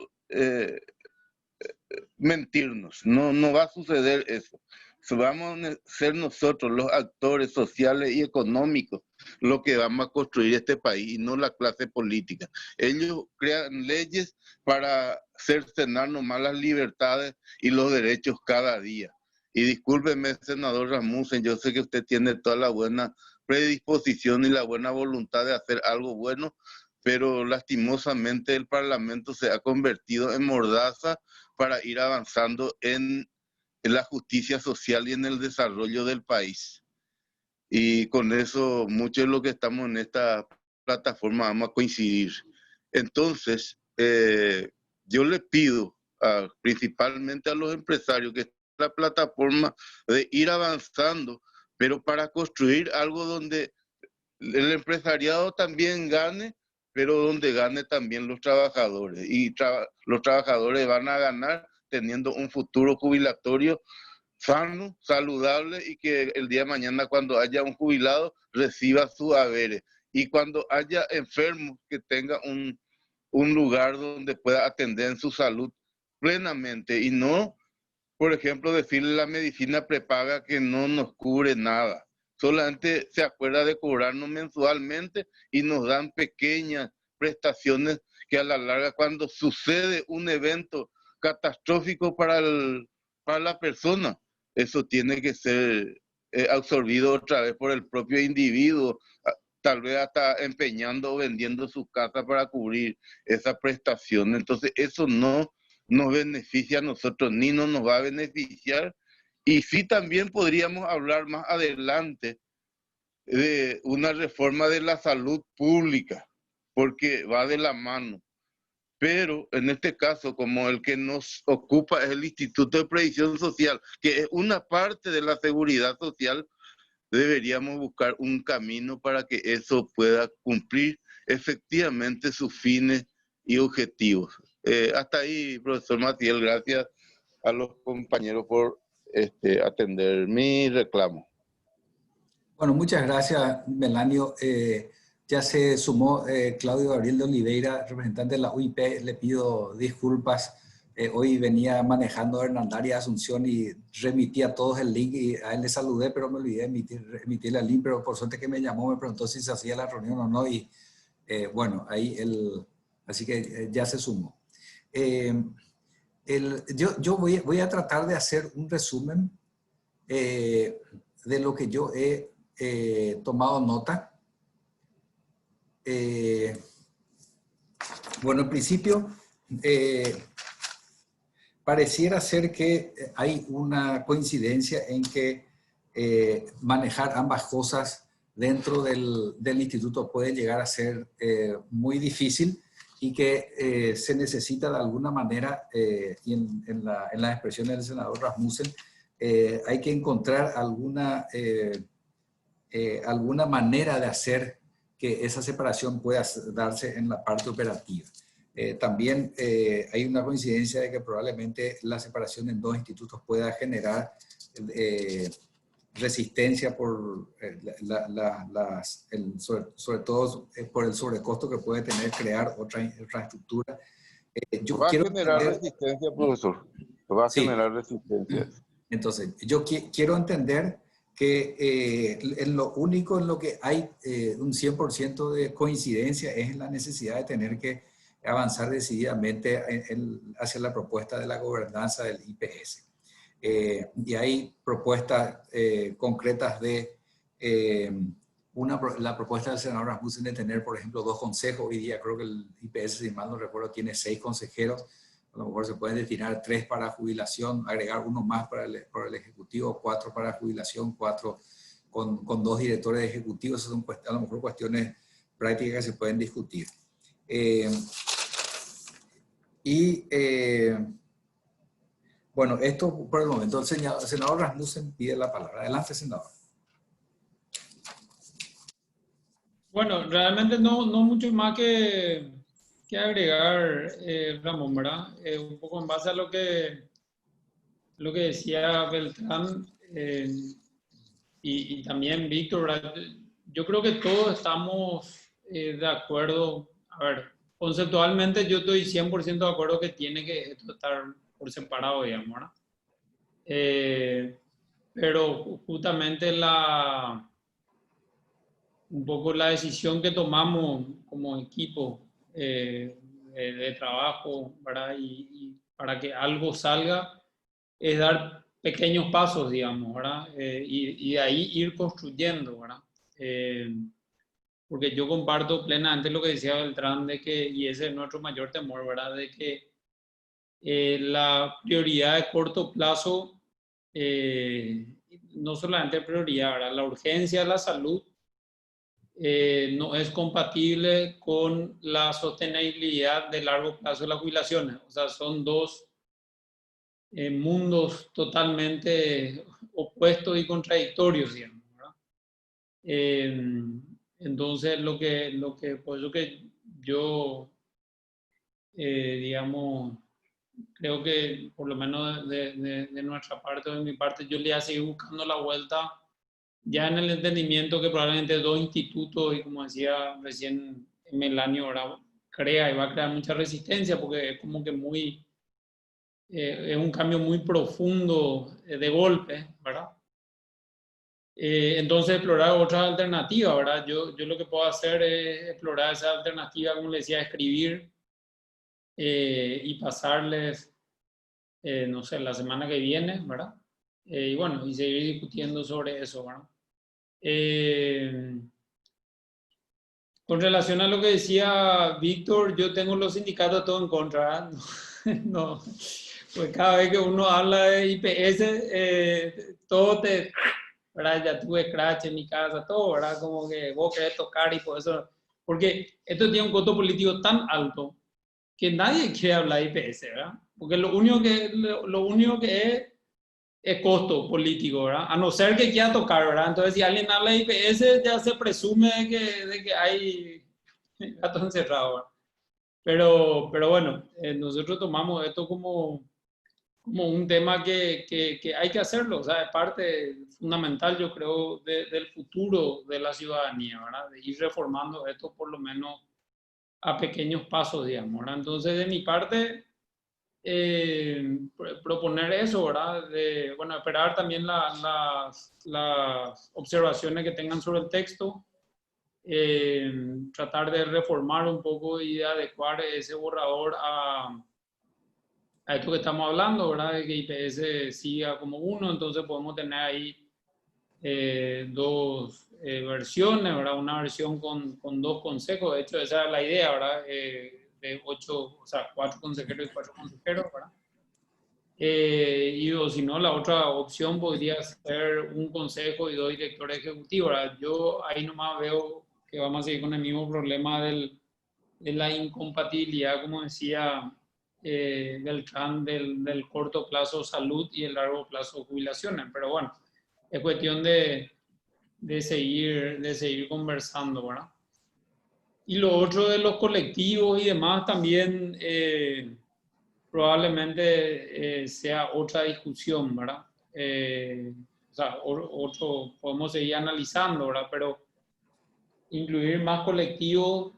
mentirnos. No va a suceder eso. Vamos a ser nosotros los actores sociales y económicos los que vamos a construir este país, y no la clase política. Ellos crean leyes para cercenar nomás las libertades y los derechos cada día. Y discúlpeme, senador Rasmussen, yo sé que usted tiene toda la buena predisposición y la buena voluntad de hacer algo bueno, pero lastimosamente el Parlamento se ha convertido en mordaza para ir avanzando en la justicia social y en el desarrollo del país. Y con eso, mucho de lo que estamos en esta plataforma vamos a coincidir. Entonces, yo le pido principalmente a los empresarios que la plataforma de ir avanzando, pero para construir algo donde el empresariado también gane, pero donde gane también los trabajadores. Y los trabajadores van a ganar teniendo un futuro jubilatorio sano, saludable, y que el día de mañana, cuando haya un jubilado, reciba sus haberes. Y cuando haya enfermos, que tenga un lugar donde pueda atender en su salud plenamente, y no, por ejemplo, decirle a la medicina prepaga que no nos cubre nada. Solamente se acuerda de cobrarnos mensualmente y nos dan pequeñas prestaciones que a la larga, cuando sucede un evento catastrófico para la persona, eso tiene que ser absorbido otra vez por el propio individuo, tal vez hasta empeñando o vendiendo su casa para cubrir esa prestación. Entonces eso no nos beneficia a nosotros, ni no nos va a beneficiar. Y sí, también podríamos hablar más adelante de una reforma de la salud pública, porque va de la mano. Pero en este caso, como el que nos ocupa es el Instituto de Previsión Social, que es una parte de la seguridad social, deberíamos buscar un camino para que eso pueda cumplir efectivamente sus fines y objetivos. Hasta ahí, profesor Maciel, gracias a los compañeros por atender mi reclamo. Bueno, muchas gracias, Melanio. Ya se sumó Claudio Gabriel de Oliveira, representante de la UIP. Le pido disculpas. Hoy venía manejando Hernandaria Asunción y remití a todos el link, y a él le saludé, pero me olvidé de emitirle el link, pero por suerte que me llamó, me preguntó si se hacía la reunión o no, y bueno, ahí así que ya se sumó. Yo voy a tratar de hacer un resumen de lo que yo he tomado nota. Bueno, en principio, pareciera ser que hay una coincidencia en que manejar ambas cosas dentro del instituto puede llegar a ser muy difícil, y que se necesita de alguna manera, y en las expresiones del senador Rasmussen, hay que encontrar alguna manera de hacer que esa separación pueda darse en la parte operativa. También hay una coincidencia de que probablemente la separación en dos institutos pueda generar resistencia por sobre todo por el sobrecosto que puede tener crear otra infraestructura. Va a generar resistencia, profesor. Va a generar resistencia. Entonces, yo quiero entender que en lo único en lo que hay un 100% de coincidencia es en la necesidad de tener que avanzar decididamente hacia la propuesta de la gobernanza del IPS. Y hay propuestas concretas de la propuesta del senador Rasmussen de tener, por ejemplo, 2 consejos. Hoy día creo que el IPS, si mal no recuerdo, tiene 6 consejeros. A lo mejor se pueden destinar 3 para jubilación, agregar uno más para el ejecutivo, 4 para jubilación, 4 con 2 directores ejecutivos. Esas son a lo mejor cuestiones prácticas que se pueden discutir. Bueno, esto por el momento. El senador Rasmussen pide la palabra. Adelante, senador. Bueno, realmente no mucho más que agregar, Ramón, ¿verdad? Un poco en base a lo que decía Beltrán y también Víctor, ¿verdad? Yo creo que todos estamos de acuerdo. A ver, conceptualmente yo estoy 100% de acuerdo que tiene que estar por separado, digamos, ¿verdad? Pero justamente un poco la decisión que tomamos como equipo de trabajo, ¿verdad? Y para que algo salga es dar pequeños pasos, digamos, ¿verdad? Y de ahí ir construyendo, ¿verdad? Porque yo comparto plenamente lo que decía Beltrán, y ese es nuestro mayor temor, ¿verdad? De que la prioridad de corto plazo, no solamente prioridad, ¿verdad? La urgencia de la salud no es compatible con la sostenibilidad de largo plazo de las jubilaciones. O sea, son dos mundos totalmente opuestos y contradictorios, digamos, ¿verdad? Entonces, por eso que yo, digamos, creo que por lo menos de nuestra parte o de mi parte, yo le voy a seguir buscando la vuelta ya en el entendimiento que probablemente dos institutos, y como decía recién Melanio, ahora crea y va a crear mucha resistencia porque es como que muy, es un cambio muy profundo de golpe, ¿verdad? Entonces explorar otras alternativas, ¿verdad? Yo lo que puedo hacer es explorar esa alternativa, como le decía, escribir y pasarles, no sé, la semana que viene, ¿verdad? Y bueno, y seguir discutiendo sobre eso, ¿verdad? Con relación a lo que decía Víctor, yo tengo los sindicatos todo en contra. No, pues cada vez que uno habla de IPS, todo te, ¿verdad? Ya tuve scratch en mi casa, todo, ¿verdad? Como que vos querés tocar y por eso, porque esto tiene un costo político tan alto que nadie quiere hablar de IPS, ¿verdad? Porque lo único que es costo político, ¿verdad? A no ser que quiera tocar, ¿verdad? Entonces, si alguien habla de IPS, ya se presume de que hay gatos encerrados, ¿verdad? Pero bueno, nosotros tomamos esto como un tema que hay que hacerlo, o sea, es parte fundamental, yo creo, del futuro de la ciudadanía, ¿verdad? De ir reformando esto por lo menos a pequeños pasos, digamos, ¿verdad? Entonces, de mi parte, proponer eso, ¿verdad? De, bueno, esperar también las observaciones que tengan sobre el texto, tratar de reformar un poco y de adecuar ese borrador a esto que estamos hablando, ¿verdad? De que IPS siga como uno, entonces podemos tener ahí dos versiones, ¿verdad? Una versión con dos consejos, de hecho esa es la idea, ¿verdad? De 8, o sea, 4 consejeros y 4 consejeros, ¿verdad? Y o si no, la otra opción podría ser un consejo y 2 directores ejecutivos, ¿verdad? Yo ahí nomás veo que vamos a seguir con el mismo problema de la incompatibilidad, como decía Beltrán, del corto plazo salud y el largo plazo jubilaciones, pero bueno, es cuestión de seguir conversando, ¿verdad? Y lo otro de los colectivos y demás también probablemente sea otra discusión, ¿verdad? O sea, otro, podemos seguir analizando, ¿verdad? Pero incluir más colectivos,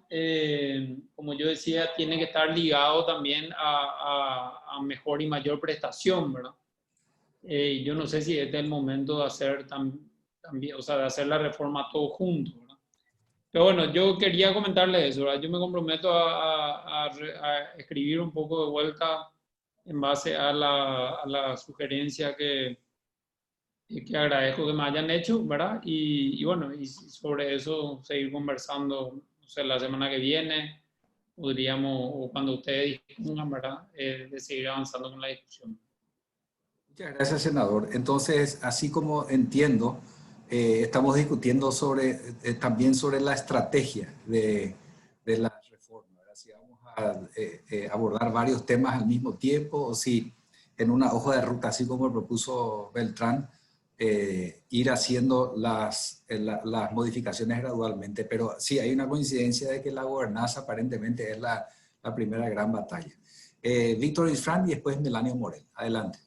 como yo decía, tiene que estar ligado también a mejor y mayor prestación, ¿verdad? Yo no sé si este es el momento de hacer también, o sea, de hacer la reforma todo junto, ¿verdad? Pero bueno, yo quería comentarles eso, ¿verdad? Yo me comprometo a escribir un poco de vuelta en base a la sugerencia que agradezco que me hayan hecho, ¿verdad? Y bueno, y sobre eso seguir conversando, no sé, la semana que viene, podríamos, o cuando ustedes dispongan, ¿verdad? De seguir avanzando con la discusión. Muchas gracias, senador. Entonces, así como entiendo, estamos discutiendo también sobre la estrategia de la reforma, ¿verdad? Si vamos a abordar varios temas al mismo tiempo o si en una hoja de ruta, así como propuso Beltrán, ir haciendo las modificaciones gradualmente. Pero sí, hay una coincidencia de que la gobernanza aparentemente es la primera gran batalla. Víctor Isfrán y después Melanio Morel. Adelante.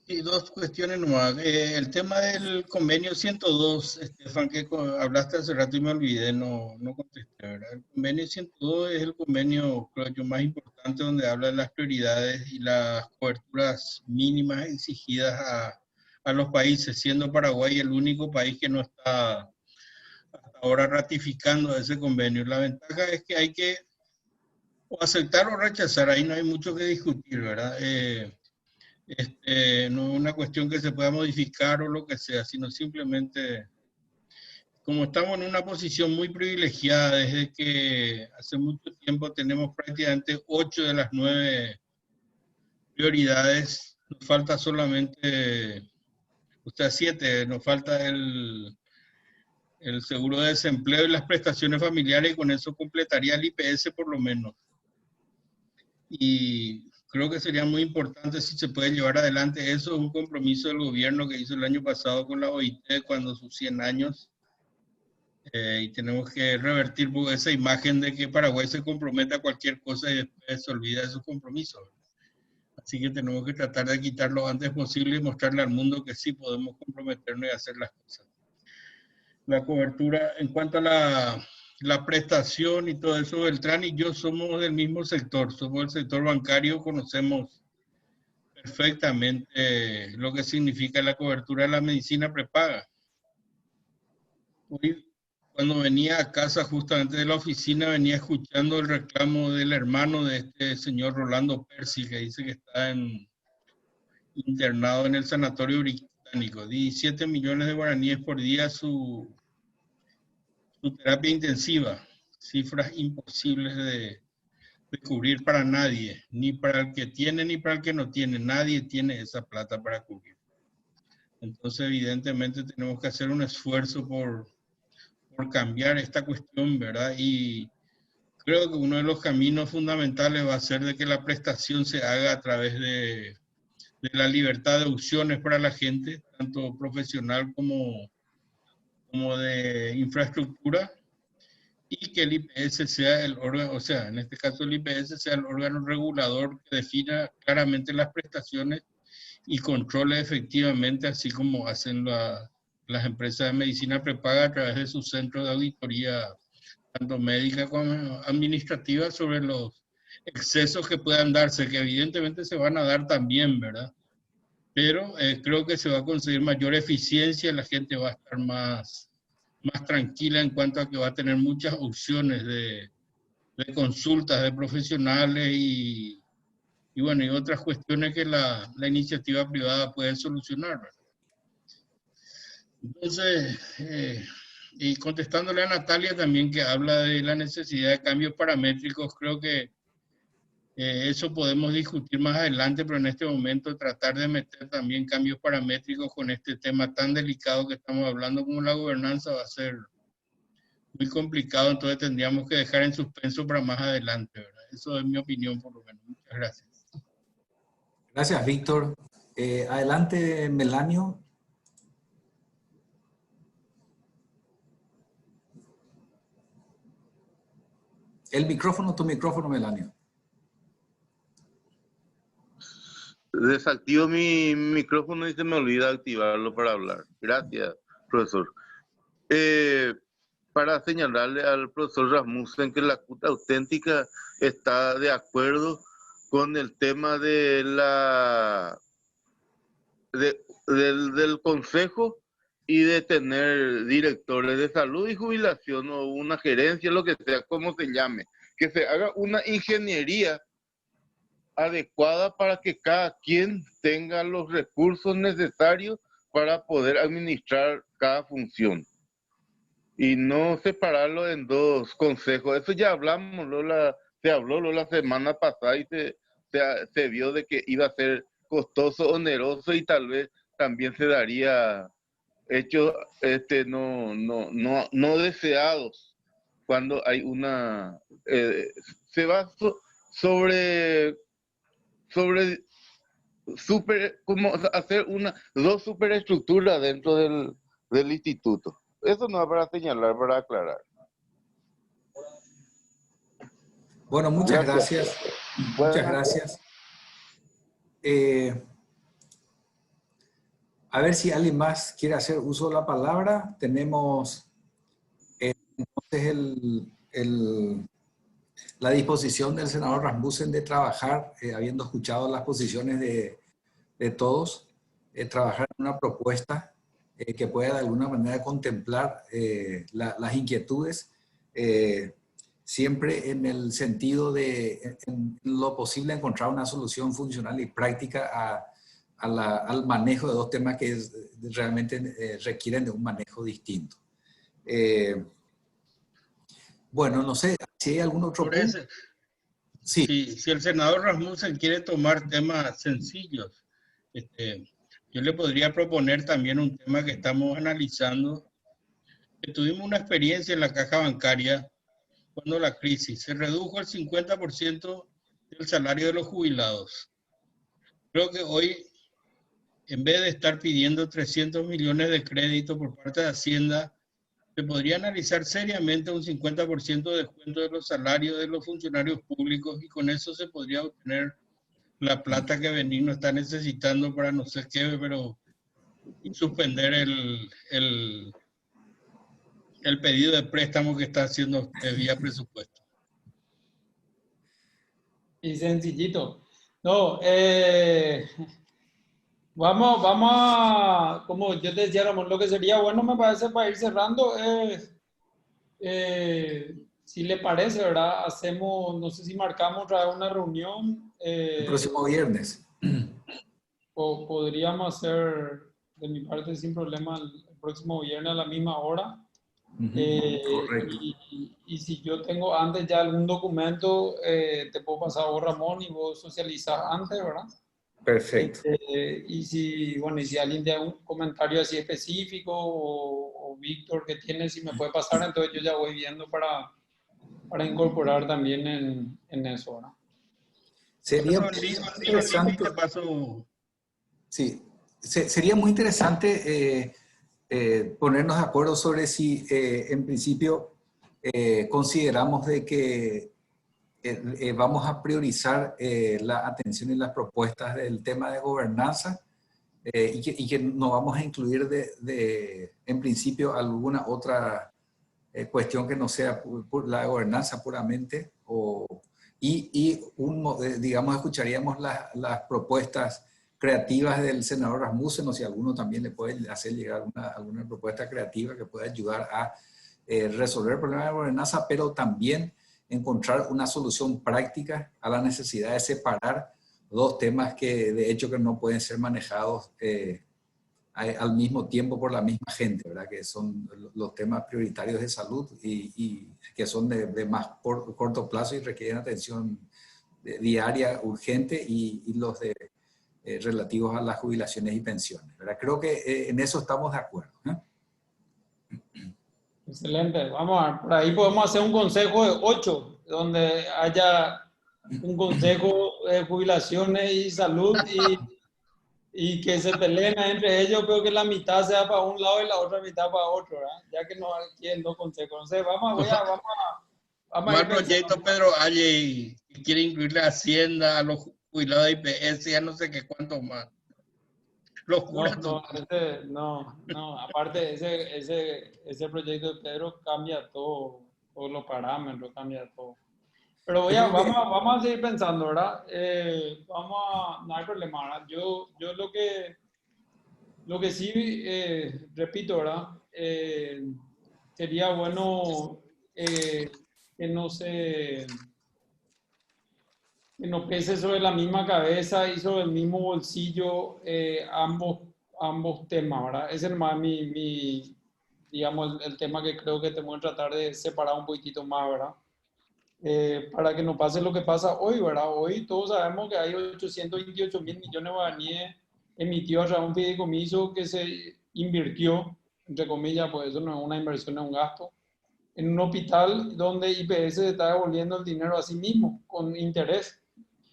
Sí, dos cuestiones nomás. El tema del convenio 102, Estefan, que hablaste hace rato y me olvidé, no contesté, ¿verdad? El convenio 102 es el convenio, creo yo, más importante donde habla de las prioridades y las coberturas mínimas exigidas a los países, siendo Paraguay el único país que no está hasta ahora ratificando ese convenio. La ventaja es que hay que o aceptar o rechazar, ahí no hay mucho que discutir, ¿verdad? No es una cuestión que se pueda modificar o lo que sea, sino simplemente, como estamos en una posición muy privilegiada desde que hace mucho tiempo tenemos prácticamente 8 de las 9 prioridades, nos falta solamente, o sea, 7, nos falta el seguro de desempleo y las prestaciones familiares, y con eso completaría el IPS por lo menos. Y creo que sería muy importante si se puede llevar adelante. Eso es un compromiso del gobierno que hizo el año pasado con la OIT cuando sus 100 años. Y tenemos que revertir esa imagen de que Paraguay se compromete a cualquier cosa y después se olvida de sus compromisos. Así que tenemos que tratar de quitarlo lo antes posible y mostrarle al mundo que sí podemos comprometernos y hacer las cosas. La cobertura, en cuanto a la prestación y todo eso, Beltrán y yo somos del mismo sector, somos el sector bancario, conocemos perfectamente lo que significa la cobertura de la medicina prepaga. Hoy, cuando venía a casa justamente de la oficina, venía escuchando el reclamo del hermano de este señor Rolando Percy, que dice que está internado en el sanatorio británico. 17 millones de guaraníes por día su terapia intensiva. Cifras imposibles de cubrir para nadie, ni para el que tiene ni para el que no tiene. Nadie tiene esa plata para cubrir. Entonces, evidentemente, tenemos que hacer un esfuerzo por cambiar esta cuestión, ¿verdad? Y creo que uno de los caminos fundamentales va a ser de que la prestación se haga a través de la libertad de opciones para la gente, tanto profesional como de infraestructura, y que el IPS sea el órgano, o sea, en este caso el IPS sea el órgano regulador que defina claramente las prestaciones y controle efectivamente, así como hacen las empresas de medicina prepaga a través de sus centros de auditoría, tanto médica como administrativa, sobre los excesos que puedan darse, que evidentemente se van a dar también, ¿verdad? Pero creo que se va a conseguir mayor eficiencia, la gente va a estar más tranquila en cuanto a que va a tener muchas opciones de consultas de profesionales y bueno, y otras cuestiones que la iniciativa privada puede solucionar, ¿verdad? Entonces, y contestándole a Natalia también, que habla de la necesidad de cambios paramétricos, creo que eso podemos discutir más adelante, pero en este momento tratar de meter también cambios paramétricos con este tema tan delicado que estamos hablando como la gobernanza va a ser muy complicado, entonces tendríamos que dejar en suspenso para más adelante, ¿verdad? Eso es mi opinión por lo menos. Muchas gracias. Gracias, Víctor. Adelante, Melanio. Tu micrófono, Melanio. Desactivo mi micrófono y se me olvida activarlo para hablar. Gracias, profesor. Para señalarle al profesor Rasmussen que la CUT auténtica está de acuerdo con el tema de del consejo y de tener directores de salud y jubilación o una gerencia, lo que sea, como se llame, que se haga una ingeniería adecuada para que cada quien tenga los recursos necesarios para poder administrar cada función y no separarlo en dos consejos. Eso ya hablamos, se habló la semana pasada y se vio de que iba a ser costoso, oneroso y tal vez también se daría hechos no deseados cuando hay se va sobre como hacer dos superestructuras dentro del instituto. Eso no es para señalar, para aclarar. Bueno, muchas gracias. Muchas gracias. A ver si alguien más quiere hacer uso de la palabra. Tenemos entonces la disposición del senador Rasmussen de trabajar, habiendo escuchado las posiciones de todos, trabajar en una propuesta que pueda de alguna manera contemplar las inquietudes, siempre en el sentido de, en lo posible, encontrar una solución funcional y práctica al manejo de dos temas que realmente requieren de un manejo distinto. Bueno, no sé, si hay algún otro punto. Sí. Si el senador Rasmussen quiere tomar temas sencillos, yo le podría proponer también un tema que estamos analizando, que tuvimos una experiencia en la caja bancaria cuando la crisis se redujo el 50% del salario de los jubilados. Creo que hoy, en vez de estar pidiendo 300 millones de crédito por parte de Hacienda, se podría analizar seriamente un 50% de descuento de los salarios de los funcionarios públicos y con eso se podría obtener la plata que Benigno está necesitando para no sé qué, pero suspender el pedido de préstamo que está haciendo vía presupuesto. Y sencillito. No, vamos a, como yo te decía, Ramón, lo que sería bueno me parece para ir cerrando es, si le parece, ¿verdad? Hacemos, no sé si marcamos otra vez una reunión. El próximo viernes. O podríamos hacer de mi parte sin problema el próximo viernes a la misma hora. Correcto. Y si yo tengo antes ya algún documento, te puedo pasar a vos, Ramón, y vos socializás antes, ¿verdad? Perfecto. Y si, bueno, y si alguien tiene un comentario así específico o Víctor que tiene, si me puede pasar, entonces yo ya voy viendo para incorporar también en eso, ¿verdad? Sería interesante. Te paso. Sí, sería muy interesante ponernos de acuerdo sobre si en principio consideramos de que vamos a priorizar la atención y las propuestas del tema de gobernanza y que no vamos a incluir en principio alguna otra cuestión que no sea la gobernanza puramente digamos, escucharíamos las propuestas creativas del senador Rasmussen, o si alguno también le puede hacer llegar alguna propuesta creativa que pueda ayudar a resolver el problema de gobernanza, pero también encontrar una solución práctica a la necesidad de separar dos temas que de hecho que no pueden ser manejados al mismo tiempo por la misma gente, ¿verdad? Que son los temas prioritarios de salud y que son de más corto plazo y requieren atención diaria, urgente, y los relativos a las jubilaciones y pensiones, ¿verdad? Creo que en eso estamos de acuerdo, ¿eh? Excelente, vamos a ver, por ahí podemos hacer un consejo de 8, donde haya un consejo de jubilaciones y salud y que se peleen entre ellos, pero que la mitad sea para un lado y la otra mitad para otro, ¿verdad? Ya que no quieren dos consejos. Entonces, vamos a ir Mal proyecto, pensando. Pedro Valle, y quiere incluir la Hacienda, a los jubilados de IPS, ya no sé qué cuánto más. Locura total. No, aparte ese proyecto de Pedro cambia todo, todos los parámetros, cambia todo. Pero vamos a seguir pensando, ¿verdad? No hay problema, ¿verdad? Yo lo que sí, repito, ¿verdad? Sería bueno que no se... que no pese sobre la misma cabeza y sobre el mismo bolsillo ambos temas, ¿verdad? Ese es más digamos, el tema que creo que tenemos que tratar de separar un poquitito más, ¿verdad? Para que no pase lo que pasa hoy, ¿verdad? Hoy todos sabemos que hay 828 mil millones de guaraníes emitidos a través de un fideicomiso que se invirtió, entre comillas, pues eso no es una inversión, es un gasto, en un hospital donde IPS está devolviendo el dinero a sí mismo con interés.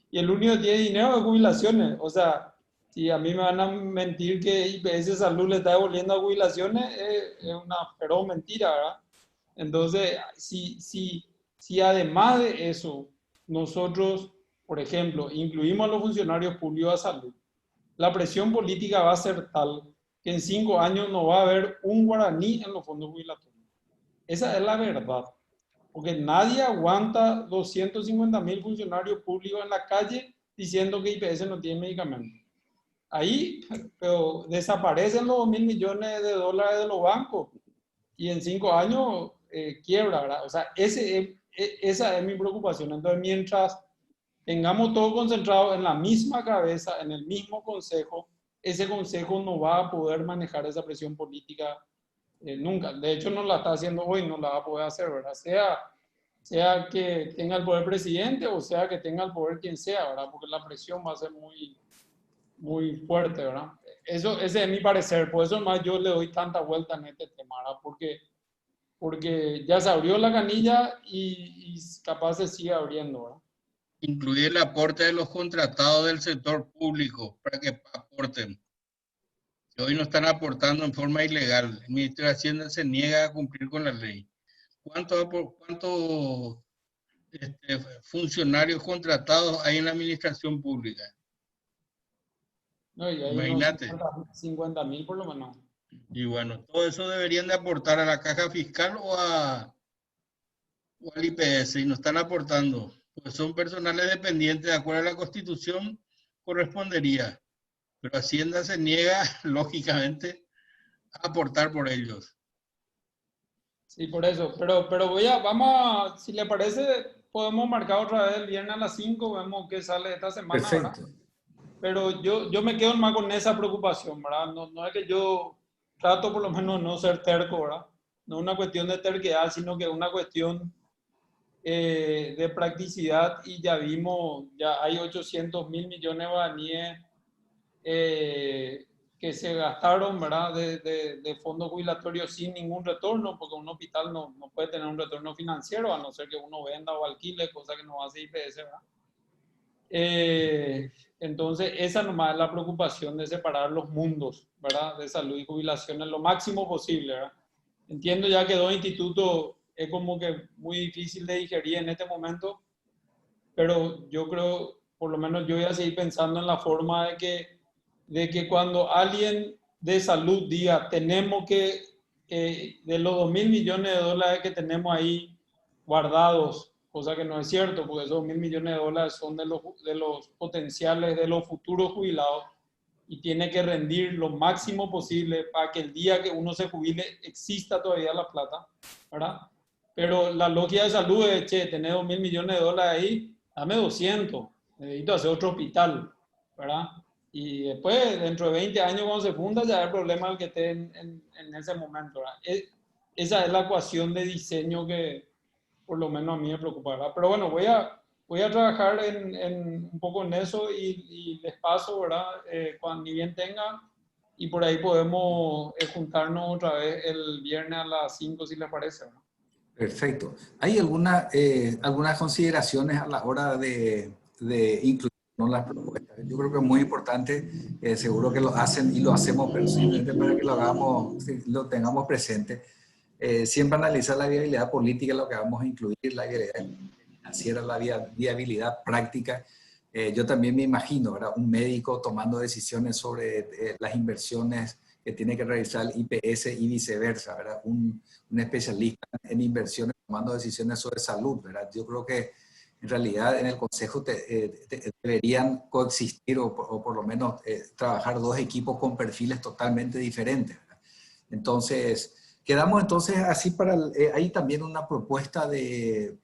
Y el único que tiene dinero es jubilaciones. O sea, si a mí me van a mentir que IPS Salud le está devolviendo a jubilaciones, es una feroz mentira, ¿verdad? Entonces, si además de eso, nosotros, por ejemplo, incluimos a los funcionarios públicos de salud, la presión política va a ser tal que en 5 años no va a haber un guaraní en los fondos jubilatorios. Esa es la verdad. Porque nadie aguanta 250.000 funcionarios públicos en la calle diciendo que IPS no tiene medicamentos. Ahí, pero desaparecen los 2.000 millones de dólares de los bancos y en 5 años quiebra, ¿verdad? O sea, esa es mi preocupación. Entonces, mientras tengamos todo concentrado en la misma cabeza, en el mismo consejo, ese consejo no va a poder manejar esa presión política nunca. De hecho, no la está haciendo hoy, no la va a poder hacer, ¿verdad? Sea que tenga el poder presidente o sea que tenga el poder quien sea, ¿verdad? Porque la presión va a ser muy, muy fuerte, ¿verdad? Ese es mi parecer, por eso más yo le doy tanta vuelta en este tema, ¿verdad? Porque porque ya se abrió la canilla y capaz se sigue abriendo, ¿verdad? Incluir el aporte de los contratados del sector público para que aporten, que hoy no están aportando en forma ilegal. El Ministerio de Hacienda se niega a cumplir con la ley. ¿Cuántos funcionarios contratados hay en la administración pública? No, y hay unos Imagínate. 50.000 por lo menos. Y bueno, todo eso deberían de aportar a la caja fiscal o al IPS y no están aportando, porque son personales dependientes, de acuerdo a la Constitución, correspondería. Pero Hacienda se niega, lógicamente, a aportar por ellos. Sí, por eso. Pero si le parece, podemos marcar otra vez el viernes a las 5, vemos qué sale esta semana, ¿verdad? Perfecto. Pero yo me quedo más con esa preocupación, ¿verdad? No es que yo trato por lo menos no ser terco, ¿verdad? No es una cuestión de terquedad, sino que es una cuestión de practicidad y ya vimos, ya hay 800.000 millones de guaraníes que se gastaron, ¿verdad? De fondos jubilatorios sin ningún retorno, porque un hospital no puede tener un retorno financiero, a no ser que uno venda o alquile, cosa que no hace IPS, ¿verdad? Entonces, esa nomás es la preocupación de separar los mundos, ¿verdad? De salud y jubilaciones lo máximo posible, ¿verdad? Entiendo ya que dos institutos es como que muy difícil de digerir en este momento, pero yo creo, por lo menos yo voy a seguir pensando en la forma de que cuando alguien de salud diga, tenemos que, de los 2.000 millones de dólares que tenemos ahí guardados, cosa que no es cierto, porque esos 2.000 millones de dólares son de los potenciales de los futuros jubilados y tiene que rendir lo máximo posible para que el día que uno se jubile exista todavía la plata, ¿verdad? Pero la lógica de salud es, che, tener 2.000 millones de dólares ahí, dame 200, necesito hacer otro hospital, ¿verdad? Y después, dentro de 20 años, cuando se funda, ya es el problema el que esté en ese momento, ¿verdad? Esa es la ecuación de diseño que, por lo menos a mí me preocupa, ¿verdad? Pero bueno, voy a trabajar un poco en eso y les paso, ¿verdad? Cuando ni bien tenga, y por ahí podemos juntarnos otra vez el viernes a las 5, si les parece, ¿verdad? Perfecto. ¿Hay algunas consideraciones a la hora de incluir, ¿no?, las propuestas? Yo creo que es muy importante, seguro que lo hacen y lo hacemos, pero simplemente para que lo hagamos, lo tengamos presente. Siempre analizar la viabilidad política, lo que vamos a incluir, la viabilidad financiera, la viabilidad práctica. Yo también me imagino, ¿verdad?, un médico tomando decisiones sobre las inversiones que tiene que realizar el IPS y viceversa, ¿verdad? Un especialista en inversiones tomando decisiones sobre salud, ¿verdad? Yo creo que en realidad en el Consejo deberían coexistir o por lo menos trabajar dos equipos con perfiles totalmente diferentes, ¿verdad? Entonces, quedamos entonces así para... hay también una propuesta de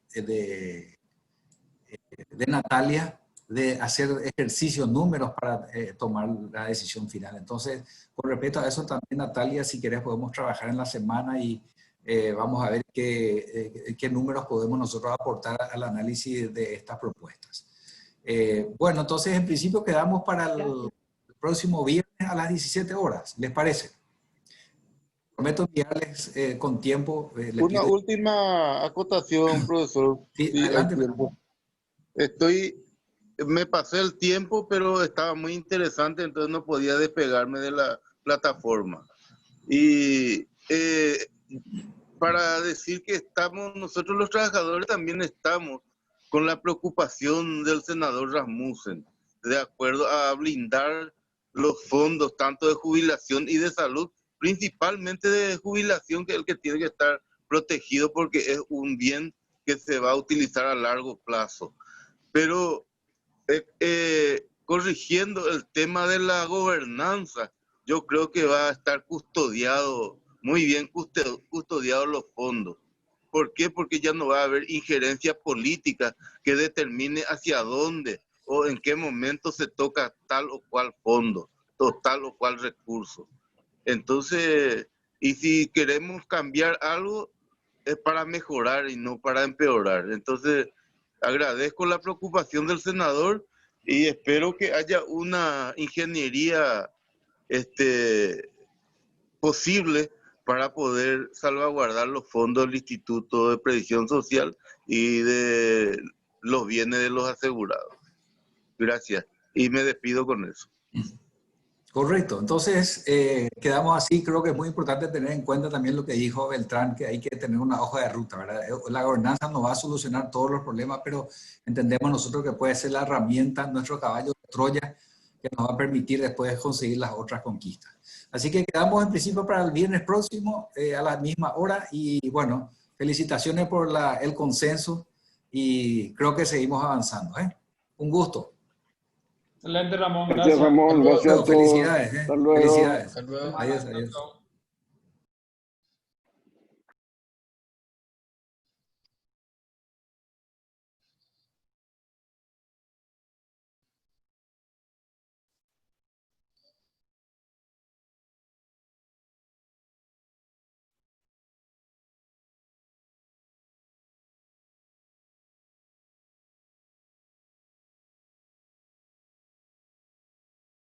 Natalia de hacer ejercicios, números para tomar la decisión final. Entonces, con respecto a eso también, Natalia, si querés podemos trabajar en la semana y vamos a ver qué números podemos nosotros aportar al análisis de estas propuestas. Bueno, entonces en principio quedamos para el próximo viernes a las 17 horas, ¿les parece? Prometo enviarles con tiempo. Una última acotación, profesor. Sí, Sí, hay adelante. tiempo. Me pasé el tiempo, pero estaba muy interesante, entonces no podía despegarme de la plataforma. Y para decir que nosotros los trabajadores también estamos con la preocupación del senador Rasmussen, de acuerdo a blindar los fondos tanto de jubilación y de salud, principalmente de jubilación, que es el que tiene que estar protegido porque es un bien que se va a utilizar a largo plazo. Pero corrigiendo el tema de la gobernanza, yo creo que va a estar muy bien custodiados los fondos. ¿Por qué? Porque ya no va a haber injerencia política que determine hacia dónde o en qué momento se toca tal o cual fondo, o tal o cual recurso. Entonces, y si queremos cambiar algo, es para mejorar y no para empeorar. Entonces, agradezco la preocupación del senador y espero que haya una ingeniería posible para poder salvaguardar los fondos del Instituto de Previsión Social y de los bienes de los asegurados. Gracias. Y me despido con eso. Correcto. Entonces, quedamos así. Creo que es muy importante tener en cuenta también lo que dijo Beltrán, que hay que tener una hoja de ruta, ¿verdad? La gobernanza no va a solucionar todos los problemas, pero entendemos nosotros que puede ser la herramienta, nuestro caballo de Troya, que nos va a permitir después conseguir las otras conquistas. Así que quedamos en principio para el viernes próximo a la misma hora y bueno, felicitaciones por el consenso y creo que seguimos avanzando. Un gusto. Excelente, Ramón. Gracias, Ramón. Gracias a todos. Felicidades. Hasta luego. Felicidades. Hasta luego. Adiós, adiós. Chao.